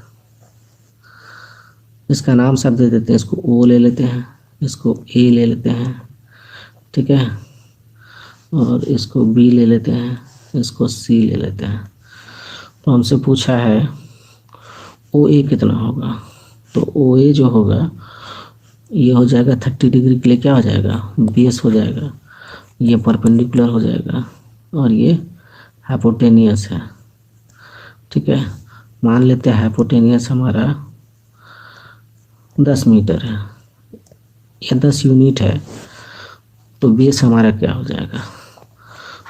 इसका नाम सब दे देते हैं, इसको ओ ले लेते हैं, इसको ए ले लेते हैं। ठीक है, और इसको बी ले लेते हैं, इसको सी ले लेते हैं। तो हमसे पूछा है ओ ए कितना होगा, तो ओ ए जो होगा ये हो जाएगा 30 डिग्री के लिए क्या हो जाएगा, बेस हो जाएगा, ये परपेंडिकुलर हो जाएगा और ये हाइपोटेनियस है। ठीक है, मान लेते हैं हाइपोटेनियस हमारा 10 मीटर है या 10 यूनिट है, तो बेस हमारा क्या हो जाएगा।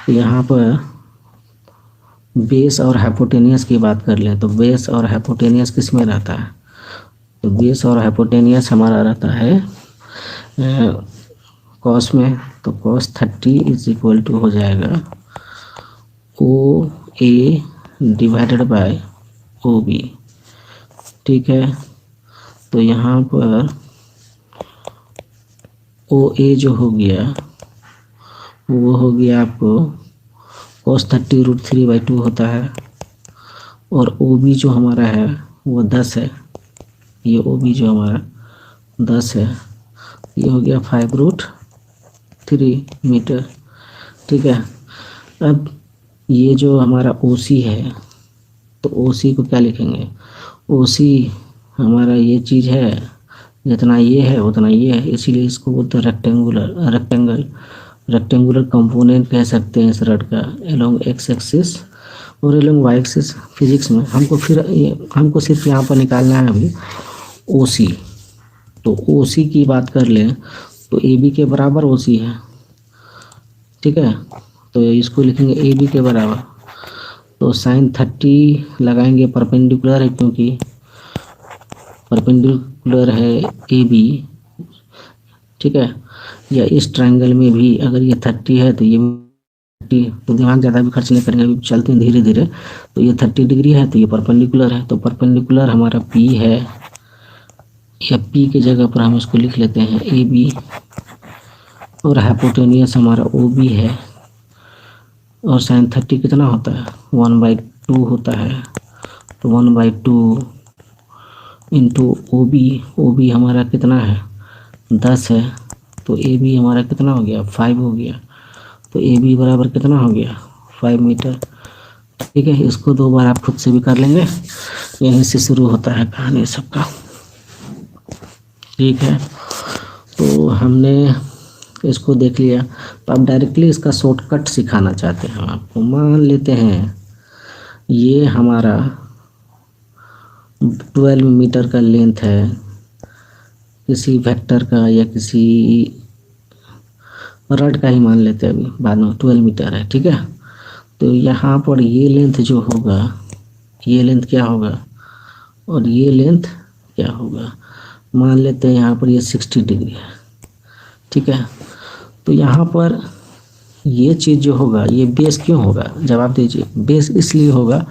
तो यहाँ पर बेस और हाइपोटेनियस की बात कर लें तो बेस और हाइपोटेनियस किस में रहता है, तो बेस और हाइपोटेनियस हमारा रहता है कॉस में। तो cos 30 इज इक्वल टू हो जाएगा ओ ए डिवाइडेड बाय ओ बी। ठीक है, तो यहाँ पर ओ ए जो हो गया वो हो गया आपको cos 30√3/2 होता है, और ओ बी जो हमारा है वो 10 है, ये ओ बी जो हमारा 10 है, ये हो गया 5√3 मीटर। ठीक है, अब ये जो हमारा ओ सी है, तो ओ सी को क्या लिखेंगे, ओ सी हमारा ये चीज़ है, जितना ये है उतना ये है, इसीलिए इसको बोलते हैं रेक्टेंगुलर कंपोनेंट कह सकते हैं इस रड का, एलोंग एक्स एक्सिस और एलोंग वाई एक्सिस। फिजिक्स में हमको सिर्फ यहाँ पर निकालना है अभी ओ सी। तो ओ सी की बात कर लें तो ए बी के बराबर ओ सी है। ठीक है, तो इसको लिखेंगे ए बी के बराबर, तो sin 30 लगाएंगे, परपेंडिकुलर है क्योंकि परपेंडिकुलर है ए बी। ठीक है, या इस ट्रायंगल में भी अगर ये 30 है तो ये 30, तो दिमाग ज़्यादा भी खर्च नहीं करेंगे, अभी चलते हैं धीरे धीरे। तो ये 30 डिग्री है तो ये परपेंडिकुलर है, तो परपेंडिकुलर हमारा P है, या P के जगह पर हम इसको लिख लेते हैं ए बी, और हाइपोटेनियस हमारा ओ बी है, और sin 30 कितना होता है 1/2 होता है, तो 1/2 इंटू ओ बी हमारा कितना है 10 है, तो ए बी हमारा कितना हो गया 5 हो गया, तो ए बी बराबर कितना हो गया 5 मीटर। ठीक है, इसको 2 बार आप खुद से भी कर लेंगे, यहीं से शुरू होता है कहानी सबका। ठीक है, तो हमने इसको देख लिया, तो अब डायरेक्टली इसका शॉर्टकट सिखाना चाहते हैं आपको। मान लेते हैं ये हमारा 12 मीटर का लेंथ है किसी वेक्टर का, या किसी रड का ही मान लेते हैं, अभी बाद में 12 मीटर है। ठीक है, तो यहाँ पर ये लेंथ जो होगा, ये लेंथ क्या होगा और ये लेंथ क्या होगा, मान लेते हैं यहाँ पर ये 60 डिग्री है। ठीक है, तो यहाँ पर ये चीज़ जो होगा ये बेस क्यों होगा, जवाब दीजिए। बेस इसलिए होगा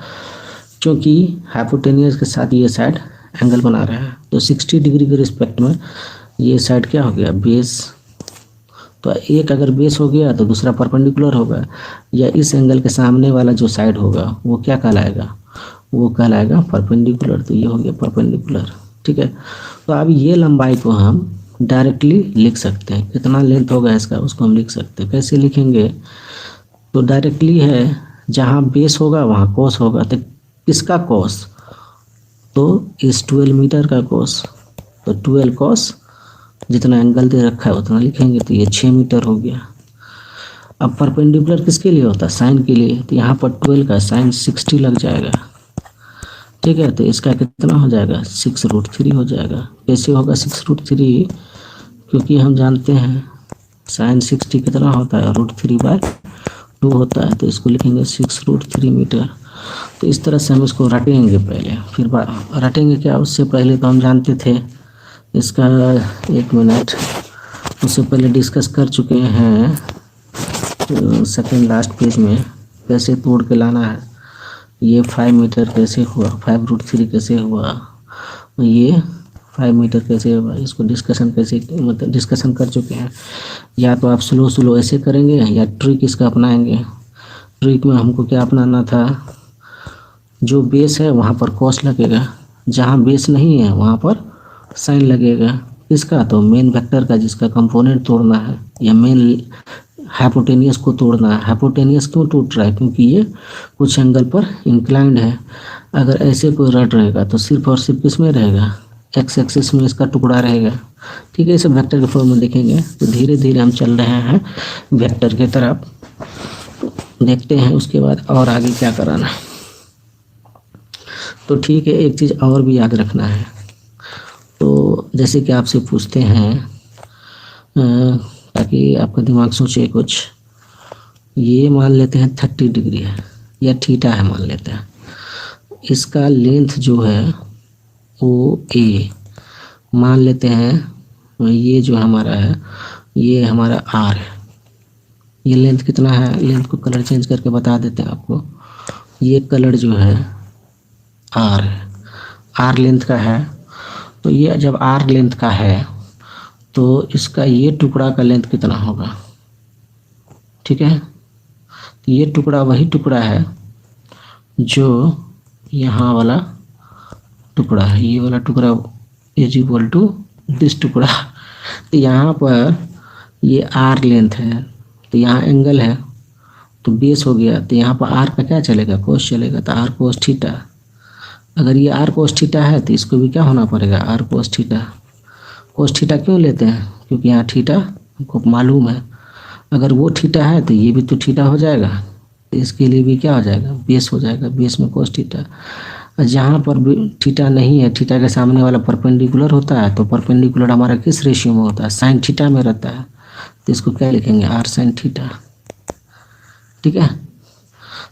क्योंकि हाइपोटेनियस के साथ ये साइड एंगल बना रहा है, तो 60 डिग्री के रिस्पेक्ट में ये साइड क्या हो गया बेस। तो एक अगर बेस हो गया तो दूसरा परपेंडिकुलर होगा, या इस एंगल के सामने वाला जो साइड होगा वो क्या कहलाएगा, वो कहलाएगा परपेंडिकुलर। तो ये हो गया परपेंडिकुलर। ठीक है, तो अब ये लंबाई को हम डायरेक्टली लिख सकते हैं, कितना लेंथ होगा इसका उसको हम लिख सकते हैं। कैसे लिखेंगे, तो डायरेक्टली है जहाँ बेस होगा वहाँ कॉस होगा, तो किसका कॉस, तो इस 12 मीटर का कॉस, तो 12 कॉस जितना एंगल दे रखा है उतना लिखेंगे, तो ये 6 मीटर हो गया। अब परपेंडिकुलर किसके लिए होता है, साइन के लिए, तो यहाँ पर 12 का साइन 60 लग जाएगा। ठीक है, तो इसका कितना हो जाएगा 6√3 हो जाएगा। कैसे होगा 6√3, क्योंकि हम जानते हैं साइन 60 कितना होता है √3/2 होता है, तो इसको लिखेंगे 6√3 मीटर। तो इस तरह से हम इसको रटेंगे पहले, फिर रटेंगे क्या, उससे पहले तो हम जानते थे इसका, 1 मिनट, उससे पहले डिस्कस कर चुके हैं सेकेंड लास्ट पेज में कैसे तोड़ के लाना है। ये 5 मीटर कैसे हुआ, 5√3 कैसे हुआ, ये 5 मीटर कैसे हुआ, इसको डिस्कशन कर चुके हैं। या तो आप स्लो ऐसे करेंगे या ट्रिक इसका अपनाएंगे। ट्रिक में हमको क्या अपनाना था, जो बेस है वहाँ पर कॉस लगेगा, जहाँ बेस नहीं है वहाँ पर साइन लगेगा। इसका तो मेन वेक्टर का जिसका कंपोनेंट तोड़ना है, या मेन हाइपोटेनियस को तोड़ना है। हाइपोटेनियस क्यों टूट रहा है, क्योंकि ये कुछ एंगल पर इंक्लाइंड है। अगर ऐसे कोई रड रहेगा तो सिर्फ और सिर्फ किस में रहेगा, एक्स एक्सिस में इसका टुकड़ा रहेगा। ठीक है, इसे वेक्टर के फॉर्म में देखेंगे। तो धीरे धीरे हम चल रहे हैं वेक्टर की तरफ, देखते हैं उसके बाद और आगे क्या कराना। तो ठीक है, एक चीज़ और भी याद रखना है। तो जैसे कि आपसे पूछते हैं ताकि आपका दिमाग सोचे कुछ, ये मान लेते हैं 30 डिग्री है या थीटा है मान लेते हैं, इसका लेंथ जो है ओ ए मान लेते हैं, ये जो हमारा है ये हमारा आर है। ये लेंथ कितना है, लेंथ को कलर चेंज करके बता देते हैं आपको। ये कलर जो है आर है, आर लेंथ का है। तो ये जब आर लेंथ का है तो इसका ये टुकड़ा का लेंथ कितना होगा। ठीक है, तो ये टुकड़ा वही टुकड़ा है जो यहाँ वाला टुकड़ा है, ये वाला टुकड़ा इज इक्वल टू दिस टुकड़ा। तो यहाँ पर ये आर लेंथ है, तो यहाँ एंगल है तो बेस हो गया, तो यहाँ पर आर का क्या चलेगा, कोस चलेगा, तो आर कोस थीटा। अगर ये आर कोस थीटा है तो इसको भी क्या होना पड़ेगा, r cos theta. Cos theta क्यों लेते हैं, क्योंकि यहाँ थीटा हमको मालूम है। अगर वो थीटा है तो ये भी तो थीटा हो जाएगा, तो इसके लिए भी क्या हो जाएगा, बेस हो जाएगा, बेस में कोस थीटा। जहाँ पर भी थीटा नहीं है, थीटा के सामने वाला परपेंडिकुलर होता है, तो परपेंडिकुलर हमारा किस रेशियो में होता है, साइन थीटा में रहता है। तो इसको क्या लिखेंगे, आर साइन थीटा। ठीक है,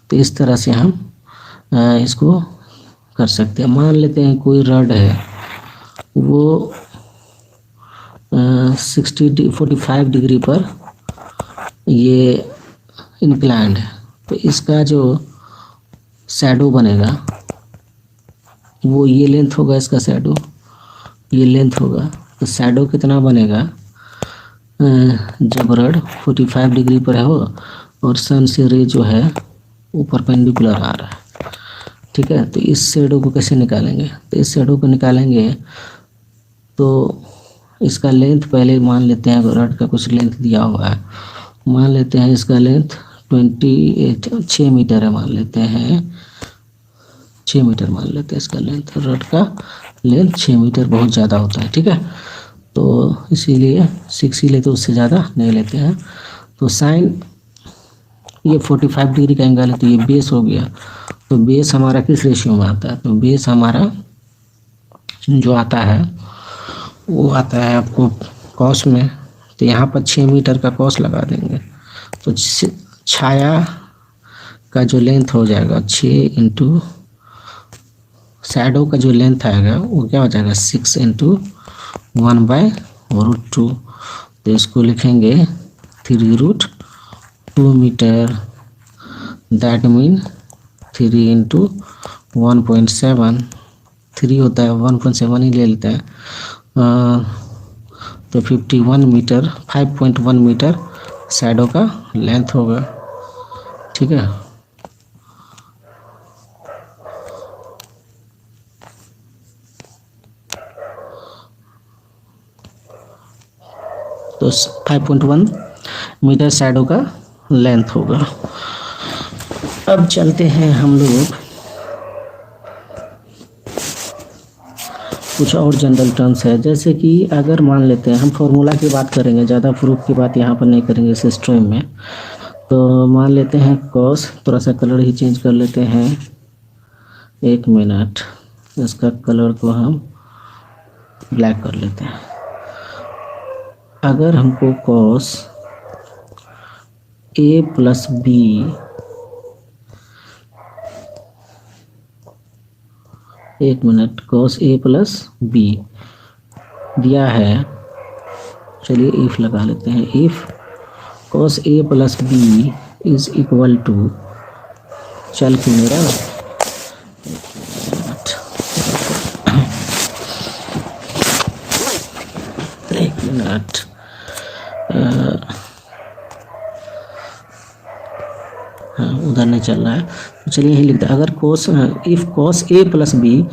तो इस तरह से हम इसको कर सकते हैं। मान लेते हैं कोई रड है वो 45 डिग्री पर ये इंक्लाइंड है, तो इसका जो शैडो बनेगा वो ये लेंथ होगा, इसका शैडो ये लेंथ होगा। तो शैडो कितना बनेगा, जब रड 45 डिग्री पर है हो और सन से रे जो है वो परपेंडिकुलर आ रहा है। ठीक है, तो इस शैडो को कैसे निकालेंगे, तो इस शैडो को निकालेंगे तो इसका लेंथ पहले मान लेते हैं, रड का कुछ लेंथ दिया हुआ है, मान लेते हैं इसका लेंथ 6 मीटर है, मान लेते हैं 6 मीटर मान लेते हैं इसका लेंथ। रड का लेंथ 6 मीटर बहुत ज़्यादा होता है। ठीक है, तो इसीलिए 6 ही लेते, उससे ज़्यादा नहीं लेते हैं। तो साइन ये 45 डिग्री का एंगल है, तो ये बेस हो गया। तो बेस हमारा किस रेशियो में आता है, तो बेस हमारा जो आता है वो आता है आपको कॉस में। तो यहाँ पर 6 मीटर का कॉस लगा देंगे, तो छाया का जो लेंथ हो जाएगा 6 इंटू शैडो का जो लेंथ आएगा वो क्या हो जाएगा 6 इंटू 1/√2। तो इसको लिखेंगे 3√2 मीटर, दैट मीन 3 इंटू 1.7, 3 होता है 1.7 ही ले लेते हैं, तो 51 मीटर 5.1 मीटर शैडो का लेंथ होगा। ठीक है, तो 5.1 मीटर शैडो का लेंथ होगा। अब चलते हैं हम लोग कुछ और जनरल टर्म्स है, जैसे कि अगर मान लेते हैं हम फॉर्मूला की बात करेंगे, ज़्यादा प्रूफ की बात यहाँ पर नहीं करेंगे इस स्ट्रीम में। तो मान लेते हैं कॉस, थोड़ा सा कलर ही चेंज कर लेते हैं, 1 मिनट, इसका कलर को हम ब्लैक कर लेते हैं। अगर हमको कॉस ए प्लस बी एक minute, cos A plus B दिया है, चलिए इफ लगा लेते हैं। If cos A plus B is equal to, चल के मेरा एक मिनट, हाँ उधर नहीं चल रहा है, तो चलिए यही लिखते हैं। अगर cos if cos A plus B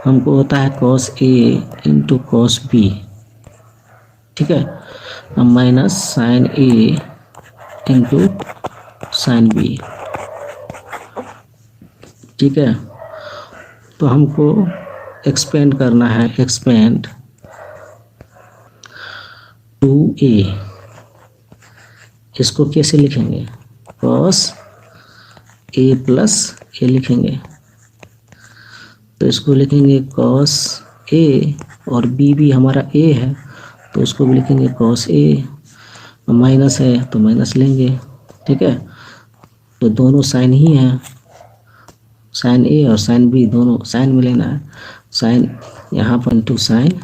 हमको होता है cos A into cos B, ठीक है, minus sine A into sine B. ठीक है, तो हमको एक्सपेंड करना है, एक्सपेंड टू ए, इसको कैसे लिखेंगे, कॉस ए प्लस ए लिखेंगे। तो इसको लिखेंगे कॉस ए, और बी भी हमारा ए है तो उसको भी लिखेंगे कॉस ए, माइनस है तो माइनस लेंगे, ठीक है। तो दोनों साइन ही हैं, साइन ए और साइन बी दोनों साइन में लेना है, साइन यहाँ पर इंटू साइन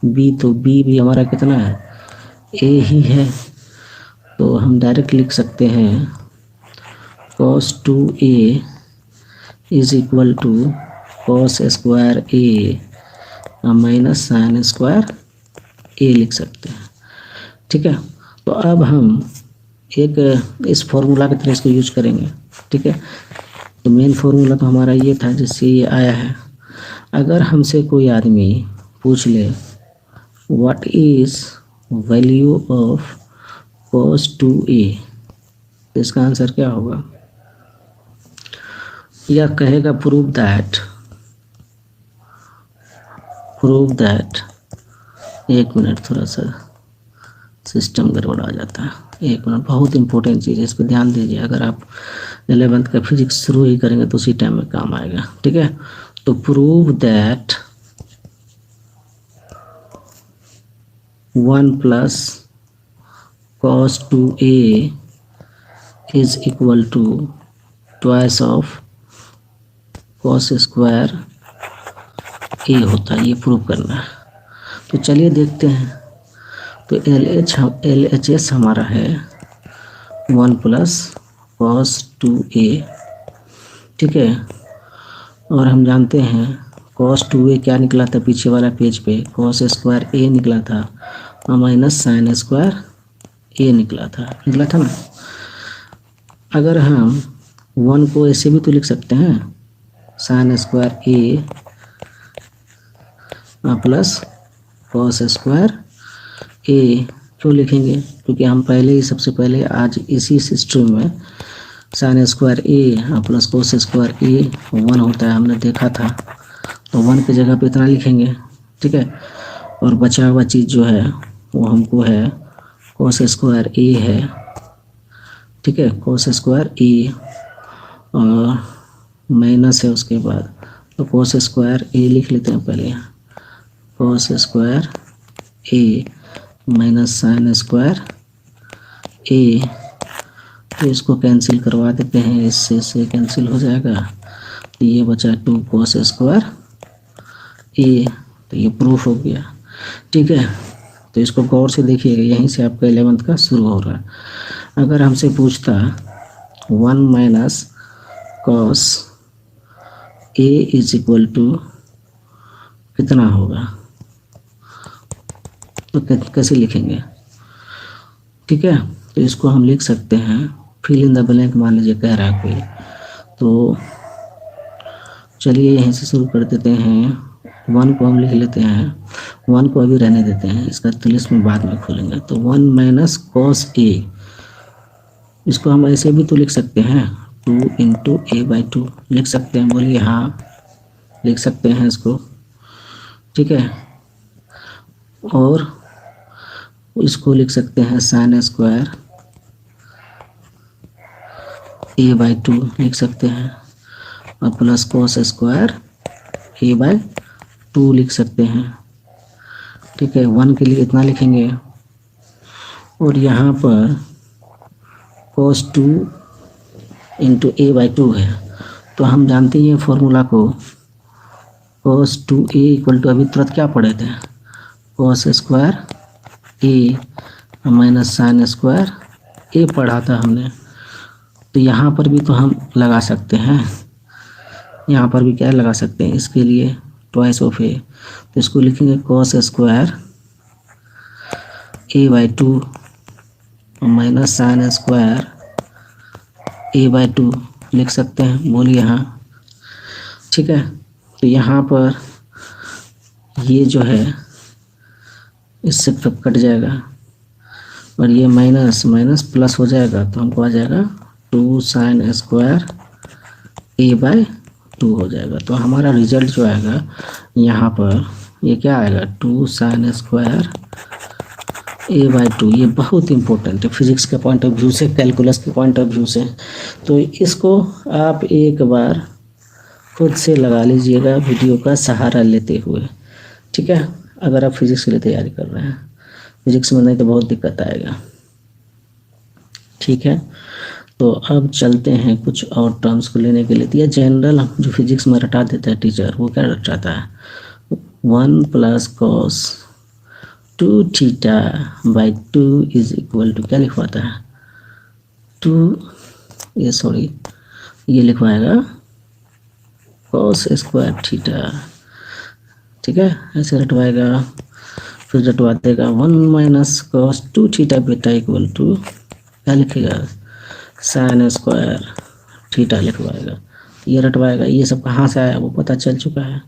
बी, तो बी भी हमारा कितना है, ए ही है। तो हम डायरेक्ट लिख सकते हैं cos 2a is equal to cos square A minus sine square A लिख सकते हैं, ठीक है। तो अब हम एक इस फॉर्मूला की तरह इसको यूज करेंगे, ठीक है। तो मेन फॉर्मूला तो हमारा ये था जिससे ये आया है। अगर हमसे कोई आदमी पूछ ले what is value of cos 2a, तो इसका आंसर क्या होगा, या कहेगा प्रूव दैट, एक मिनट, थोड़ा सा सिस्टम गड़बड़ आ जाता है, एक मिनट, बहुत इंपॉर्टेंट चीज़ है, इस पर ध्यान दीजिए। अगर आप 11th का फिजिक्स शुरू ही करेंगे तो उसी टाइम में काम आएगा, ठीक है। तो prove that 1 plus cos 2a is equal to twice of cos square A होता है, ये प्रूव करना है। तो चलिए देखते हैं। तो एल एच एस हमारा है 1 प्लस cos 2a, ठीक है। और हम जानते हैं cos 2a क्या निकला था पीछे वाला पेज पे, cos स्क्वायर ए निकला था और माइनस साइन स्क्वायर ए निकला था ना। अगर हम 1 को ऐसे भी तो लिख सकते हैं, साइन स्क्वायर ए प्लस cos स्क्वायर ए, क्यों लिखेंगे, क्योंकि हम पहले ही सबसे पहले आज इसी स्ट्रीम में साइन स्क्वायर ए प्लस cos स्क्वायर ए 1 होता है हमने देखा था, तो 1 की जगह पे इतना लिखेंगे, ठीक है। और बचा हुआ चीज़ जो है वो हमको है cos स्क्वायर ए है, ठीक है, cos स्क्वायर ए और माइनस है उसके बाद, तो cos स्क्वायर ए लिख लेते हैं पहले यहाँ, cos square A minus sine square ए। तो इसको कैंसिल करवा देते हैं, इससे से कैंसिल हो जाएगा, तो ये बचा 2 cos स्क्वायर ए, तो ये प्रूफ हो गया, ठीक है। तो इसको गौर से देखिएगा, यहीं से आपका 11th का शुरू हो रहा है। अगर हमसे पूछता 1 minus cos A is equal to कितना होगा, तो कैसे लिखेंगे, ठीक है। तो इसको हम लिख सकते हैं फिल इन द ब्लैंक, मान लीजिए कह रहा है कोई, तो चलिए यहीं से शुरू कर देते हैं। 1 को हम लिख लेते हैं, 1 को अभी रहने देते हैं, इसका लिस्ट में बाद में खोलेंगे। तो 1 माइनस cos ए, इसको हम ऐसे भी तो लिख सकते हैं, 2 इंटू a/2 लिख सकते हैं, बोलिए हाँ लिख सकते हैं इसको, ठीक है। और इसको लिख सकते हैं साइन स्क्वायर a/2 लिख सकते हैं, और प्लस cos स्क्वायर a/2 लिख सकते हैं, ठीक है। 1 के लिए इतना लिखेंगे, और यहाँ पर cos 2 इंटू a/2 है, तो हम जानते हैं फॉर्मूला को, cos 2a इक्वल टू अभी तुरंत क्या पढ़े थे, cos square A minus sine square ए पढ़ा था हमने। तो यहाँ पर भी तो हम लगा सकते हैं, यहाँ पर भी क्या लगा सकते हैं, इसके लिए ट्वाइस ऑफ ए, तो इसको लिखेंगे cos square a/2 minus sine square a/2 लिख सकते हैं, बोलिए हाँ, ठीक है। तो यहाँ पर ये जो है इससे कट जाएगा, और ये माइनस माइनस प्लस हो जाएगा, तो हमको आ जाएगा 2 साइन स्क्वायर a/2, 2 हो जाएगा। तो हमारा रिजल्ट जो आएगा यहाँ पर ये क्या आएगा 2 sin स्क्वायर a/2। ये बहुत इंपॉर्टेंट है फिजिक्स के पॉइंट ऑफ व्यू से, कैलकुलस के पॉइंट ऑफ व्यू से। तो इसको आप एक बार खुद से लगा लीजिएगा वीडियो का सहारा लेते हुए, ठीक है, अगर आप फिजिक्स के लिए तैयारी कर रहे हैं। फिजिक्स में नहीं तो बहुत दिक्कत आएगा, ठीक है। तो अब चलते हैं कुछ और टर्म्स को लेने के लिए। तो ये जनरल जो फिजिक्स में रटा देता है टीचर, वो क्या रटाता है 1 + cos 2θ/2 इज इक्वल टू क्या लिखवाता है 2 ये लिखवाएगा cos स्क्वायर थीटा, ठीक है, ऐसे रटवाएगा। फिर रटवा देगा 1 - cos 2θ इक्वल टू क्या लिखेगा sin स्क्वायर थीटा लिखवाएगा। ये रटवाएगा। ये सब कहाँ से आया वो पता चल चुका है,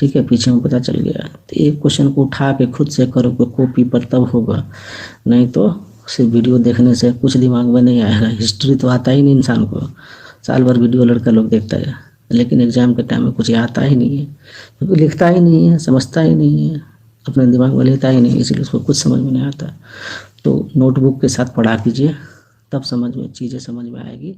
ठीक है, पीछे में पता चल गया। तो एक क्वेश्चन को उठा के खुद से करोगे कॉपी पर तब होगा, नहीं तो सिर्फ वीडियो देखने से कुछ दिमाग में नहीं आएगा। हिस्ट्री तो आता ही नहीं इंसान को, साल भर वीडियो लड़का लोग देखता है, लेकिन एग्जाम के टाइम में कुछ आता ही नहीं है, क्योंकि लिखता ही नहीं है, समझता ही नहीं है, अपने दिमाग में लेता ही नहीं, इसीलिए उसको कुछ समझ में नहीं आता। तो नोटबुक के साथ पढ़ा कीजिए, तब चीज़ें समझ में आएगी।